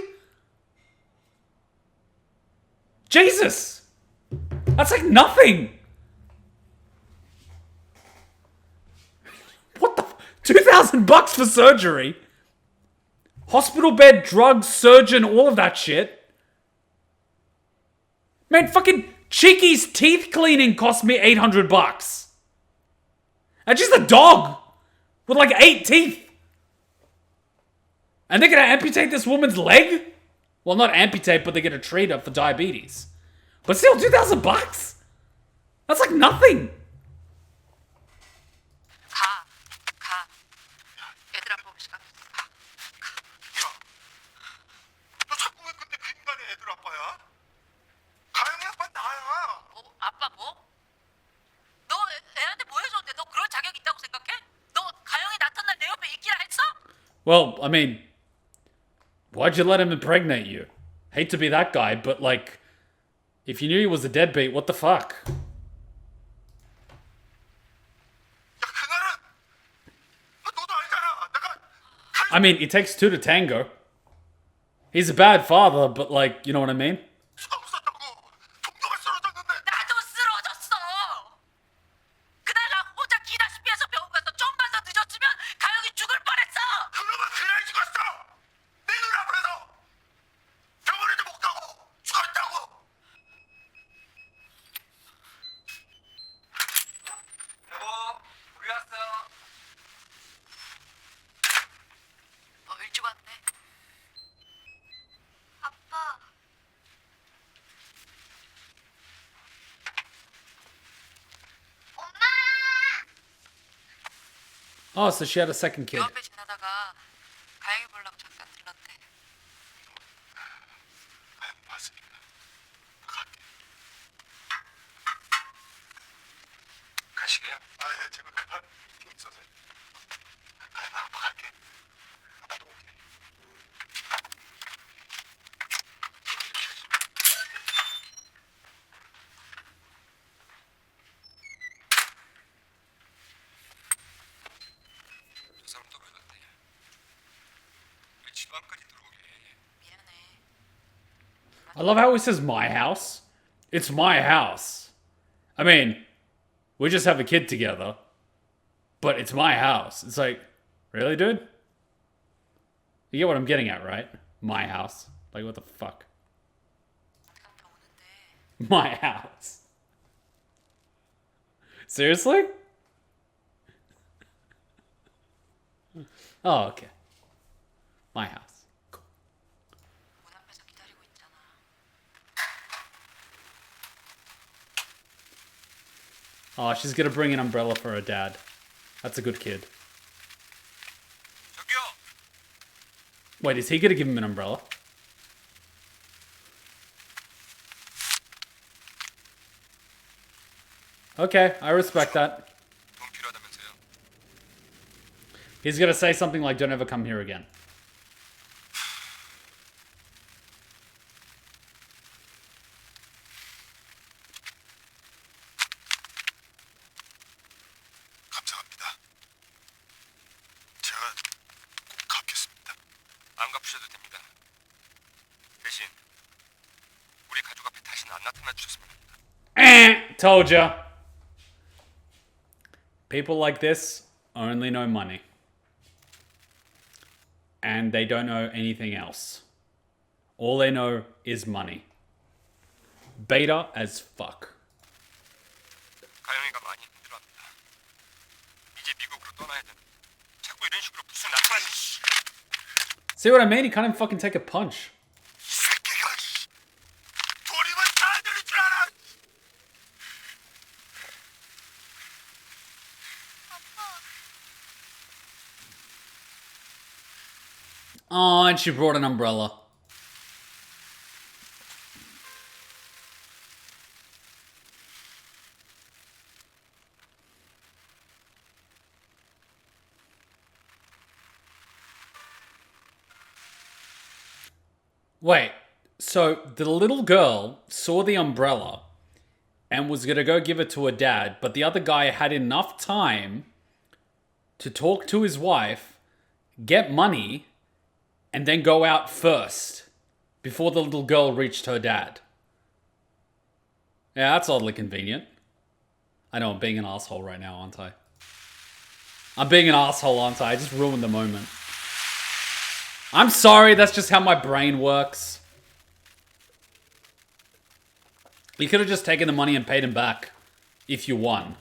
Jesus! That's like nothing! What the? $2,000 for surgery? Hospital bed, drugs, surgeon, all of that shit. Man, fucking Cheeky's teeth cleaning cost me $800. And just a dog with like 8 teeth. And they're gonna amputate this woman's leg? Well, not amputate, but they're gonna treat her for diabetes. But still, $2,000? That's like nothing. 가. 애들 아빠 없이 가. 야, 너 자꾸 왜 근데 그 인간이 애들 아빠야? 가영이 아빠 나야. 아빠 뭐? 너 애한테 뭐 해줬는데 너 그럴 자격 있다고 생각해? 너 가영이 나타날 내 옆에 있기라 했어? Well, I mean, why'd you let him impregnate you? Hate to be that guy, but like, if you knew he was a deadbeat, what the fuck? 야, 그날은 너도 알잖아. 내가 I mean, it takes two to tango. He's a bad father, but like, you know what I mean? 수가 없었다고. 동료가 쓰러졌는데. 나도 쓰러졌어. 그날 나 혼자 기다시피 해서 병원 가서 좀만 더 늦었으면 가영이 죽을 뻔했어. 그놈은 그날 죽었어. 내 눈앞에서. 병원에도 못 가고 죽었다고. 여보, 우리 왔어. 일찍 왔네. 아빠. 엄마! Oh, so she had a second kid. 요 앞에 지나다가 가영이 보려고 잠깐 들렀대. 봤으니까 갈게. 가시게요? 아, 예, 제가 급한 미팅 있어서. 아빠 갈게. 아빠도 올게. 저 사람 또 왜 갔대? 왜 집안까지 들어오게? 미안해. I love how he says my house. It's my house. I mean, we just have a kid together, but it's my house. It's like, really, dude? You get what I'm getting at, right? My house. Like, what the fuck? 갔다 오는데 My house. Seriously? Oh, okay. My house. Cool. 문 앞에서 기다리고 있잖아. Oh, she's gonna bring an umbrella for her dad. That's a good kid. 저기요. Wait, is he gonna give him an umbrella? Okay, I respect that. 돈 필요하다면서요? He's gonna say something like, don't ever come here again. 감사합니다. 제가 꼭 갚겠습니다. 안 갚으셔도 됩니다. 대신 우리 가족 앞에 다시는 안 나타나 주셨으면 합니다. Told ya. People like this only know money. And they don't know anything else. All they know is money. Beta as fuck. 가영이가 많이 힘들어합니다. 이제 미국으로 떠나야 되는데 자꾸 이런 식으로 무슨 나쁜 See what I mean? He can't even fucking take a punch. 이 새끼가 돈이면 다 되는 줄 알아. Oh, and she brought an umbrella. Wait, so the little girl saw the umbrella and was going to go give it to her dad, but the other guy had enough time to talk to his wife, get money, and then go out first before the little girl reached her dad. Yeah, that's oddly convenient. I know I'm being an asshole right now, aren't I? I'm being an asshole, aren't I? I just ruined the moment. I'm sorry, that's just how my brain works. You could have just taken the money and paid him back if you won.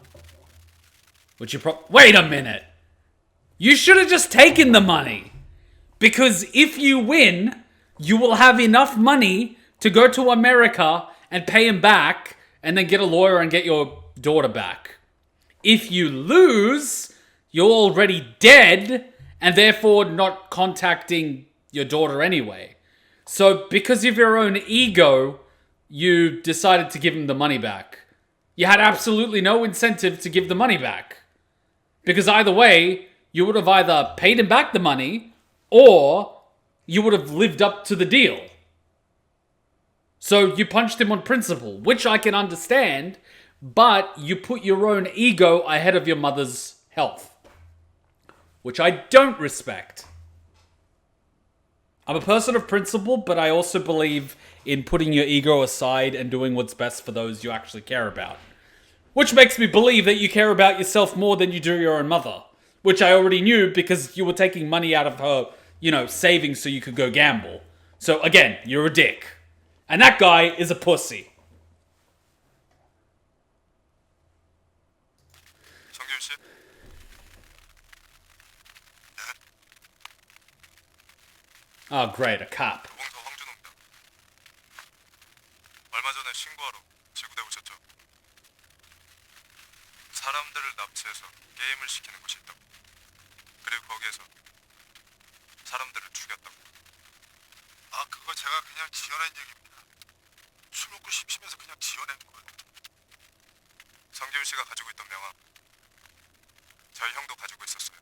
Which you wait a minute! You should have just taken the money! Because if you win, you will have enough money to go to America and pay him back and then get a lawyer and get your daughter back. If you lose, you're already dead and therefore not contacting your daughter anyway. So because of your own ego, you decided to give him the money back. You had absolutely no incentive to give the money back. Because either way, you would have either paid him back the money or you would have lived up to the deal. So you punched him on principle, which I can understand, but you put your own ego ahead of your mother's health, which I don't respect. I'm a person of principle, but I also believe in putting your ego aside and doing what's best for those you actually care about. Which makes me believe that you care about yourself more than you do your own mother, which I already knew because you were taking money out of her, savings so you could go gamble. So again, you're a dick. And that guy is a pussy. 성균 씨? Oh, great, a cop. 도봉서 황준호입니다. 얼마 전에 신고하러 지구대 오셨죠? 사람들을 납치해서 게임을 시키는 곳이 있다고. 그리고 거기에서 사람들을 죽였다고. 아, 그거 제가 그냥 지어낸 얘기입니다. 술 먹고 심심해서 그냥 지어낸 거예요. 성균 씨가 가지고 있던 명함, 저희 형도 가지고 있었어요.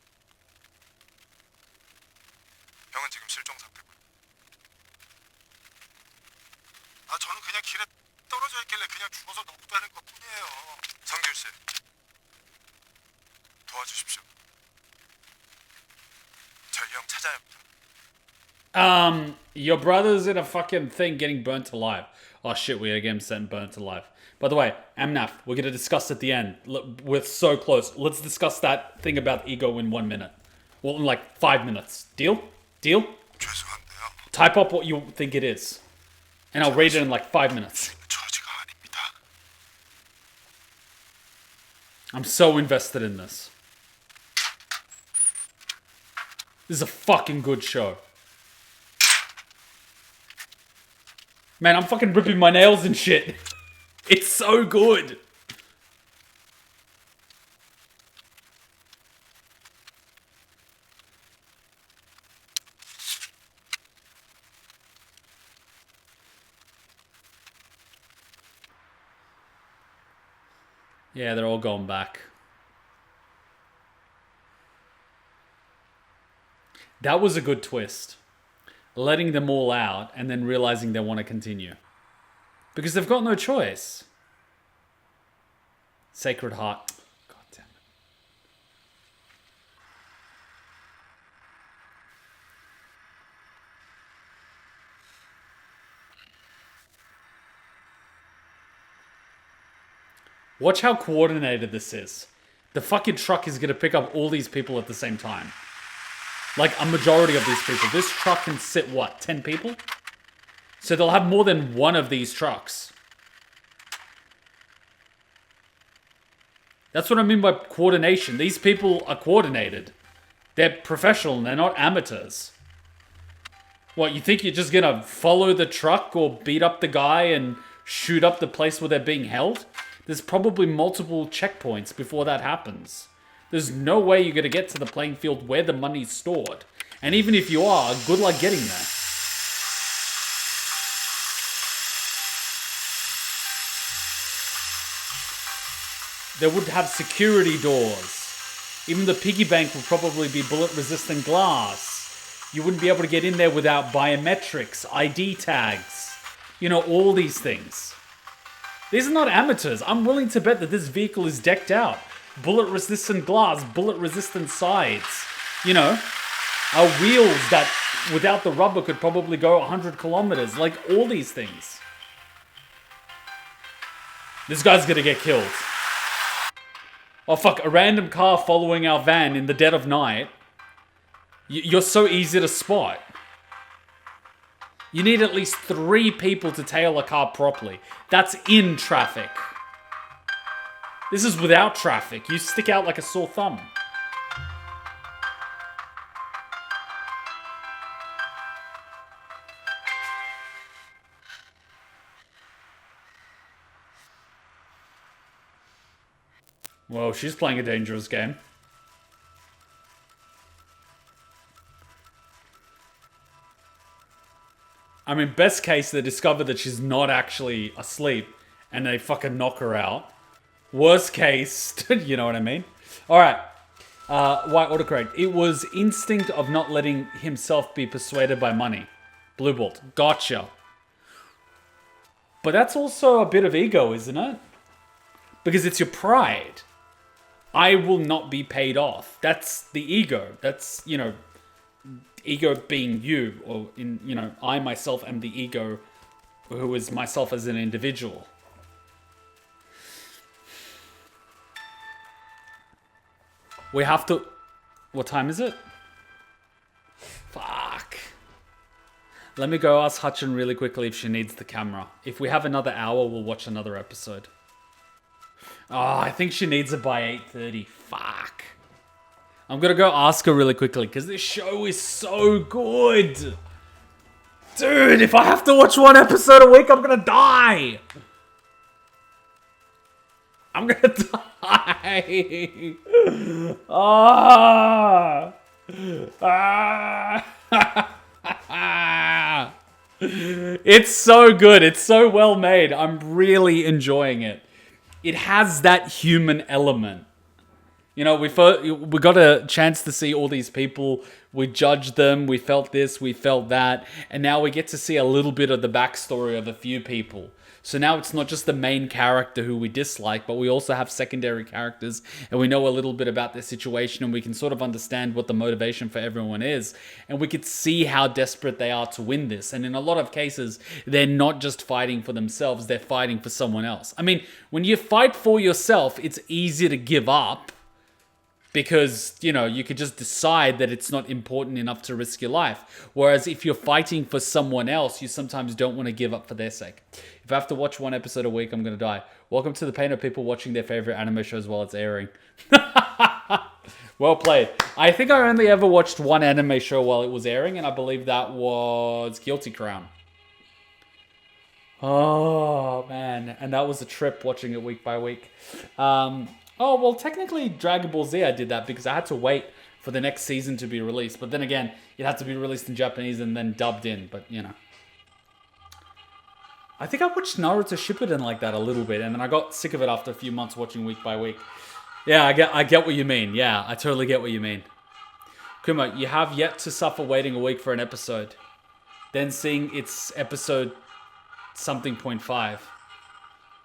형은 지금 실종 상태고요. 아, 저는 그냥 길에 떨어져 있길래 그냥 죽어서 넉다는 것뿐이에요. 성균 씨, 도와주십시오. 저희 형 찾아야 합니다. Your brother's in a fucking thing getting burnt alive. Oh shit, we gotta get him sent burnt alive. By the way, Amnaf, we're gonna discuss at the end. We're so close. Let's discuss that thing about ego in 1 minute. Well, in like 5 minutes. Deal? Deal? 죄송한데요. Type up what you think it is. And I'll read it in like 5 minutes. 처지가 아닙니다. I'm so invested in this. This is a fucking good show. Man, I'm fucking ripping my nails and shit. It's so good. Yeah, they're all going back. That was a good twist. Letting them all out and then realizing they want to continue. Because they've got no choice. Sacred Heart. God damn it. Watch how coordinated this is. The fucking truck is going to pick up all these people at the same time. Like, a majority of these people. This truck can sit, what, 10 people? So they'll have more than one of these trucks. That's what I mean by coordination. These people are coordinated. They're professional and they're not amateurs. What, you think you're just gonna follow the truck or beat up the guy and shoot up the place where they're being held? There's probably multiple checkpoints before that happens. There's no way you're going to get to the playing field where the money's stored. And even if you are, good luck getting there. They would have security doors. Even the piggy bank would probably be bullet-resistant glass. You wouldn't be able to get in there without biometrics, ID tags, you know, all these things. These are not amateurs. I'm willing to bet that this vehicle is decked out. Bullet-resistant glass, bullet-resistant sides. You know, wheels that, without the rubber, could probably go 100 kilometers. Like, all these things. This guy's gonna get killed. Oh, fuck. A random car following our van in the dead of night. You're so easy to spot. You need at least 3 people to tail a car properly. That's in traffic. This is without traffic. You stick out like a sore thumb. Whoa, she's playing a dangerous game. I mean, best case, they discover that she's not actually asleep and they fucking knock her out. Worst case, you know what I mean? Alright. White autocorrect. It was instinct of not letting himself be persuaded by money. Blue Bolt. Gotcha. But that's also a bit of ego, isn't it? Because it's your pride. I will not be paid off. That's the ego. That's, you know, ego being you, or in, you know, I myself am the ego who is myself as an individual. We have to... What time is it? Fuck. Let me go ask Hutchin really quickly if she needs the camera. If we have another hour, we'll watch another episode. Oh, I think she needs it by 8:30. Fuck. I'm gonna go ask her really quickly, because this show is so good. Dude, if I have to watch 1 episode a week, I'm gonna die. I'm gonna die. Ah. Ah. It's so good. It's so well made. I'm really enjoying it. It has that human element. You know, we got a chance to see all these people. We judged them. We felt this. We felt that. And now we get to see a little bit of the backstory of a few people. So now it's not just the main character who we dislike, but we also have secondary characters. And we know a little bit about their situation. And we can sort of understand what the motivation for everyone is. And we could see how desperate they are to win this. And in a lot of cases, they're not just fighting for themselves. They're fighting for someone else. I mean, when you fight for yourself, it's easy to give up. Because, you know, you could just decide that it's not important enough to risk your life. Whereas if you're fighting for someone else, you sometimes don't want to give up for their sake. If I have to watch 1 episode a week, I'm going to die. Welcome to the pain of people watching their favorite anime shows while it's airing. Well played. I think I only ever watched 1 anime show while it was airing, and I believe that was Guilty Crown. Oh, man. And that was a trip watching it week by week. Oh, well, technically Dragon Ball Z I did that because I had to wait for the next season to be released. But then again, it had to be released in Japanese and then dubbed in. But, you know. I think I watched Naruto Shippuden like that a little bit. And then I got sick of it after a few months watching week by week. Yeah, I get what you mean. Yeah, I totally get what you mean. Kuma, you have yet to suffer waiting a week for an episode. Then seeing it's episode something 0.5.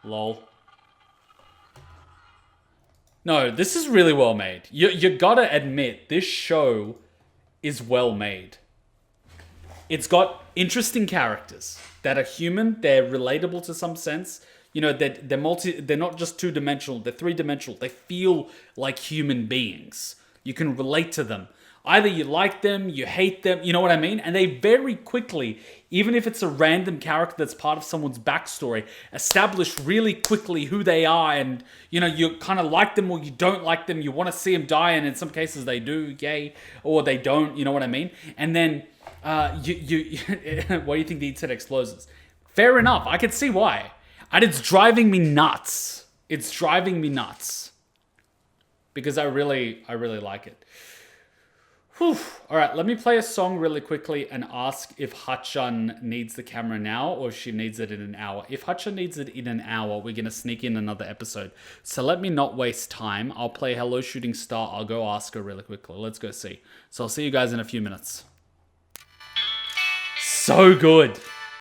Lol. No, this is really well made. You gotta admit, this show is well made. It's got interesting characters that are human. They're relatable to some sense. You know, they're not just 2-dimensional. They're 3-dimensional. They feel like human beings. You can relate to them. Either you like them, you hate them, you know what I mean? And they very quickly, even if it's a random character that's part of someone's backstory, establish really quickly who they are, and, you know, you kind of like them or you don't like them, you want to see them die, and in some cases they do, yay, or they don't, you know what I mean? And then, why do you think the internet explodes? Fair enough, I can see why. And it's driving me nuts. It's driving me nuts. Because I really like it. Whew. All right, let me play a song really quickly and ask if Hutchin needs the camera now or if she needs it in an hour. If Hutchin needs it in an hour, we're going to sneak in another episode. So let me not waste time. I'll play Hello Shooting Star. I'll go ask her really quickly. Let's go see. So I'll see you guys in a few minutes. so good.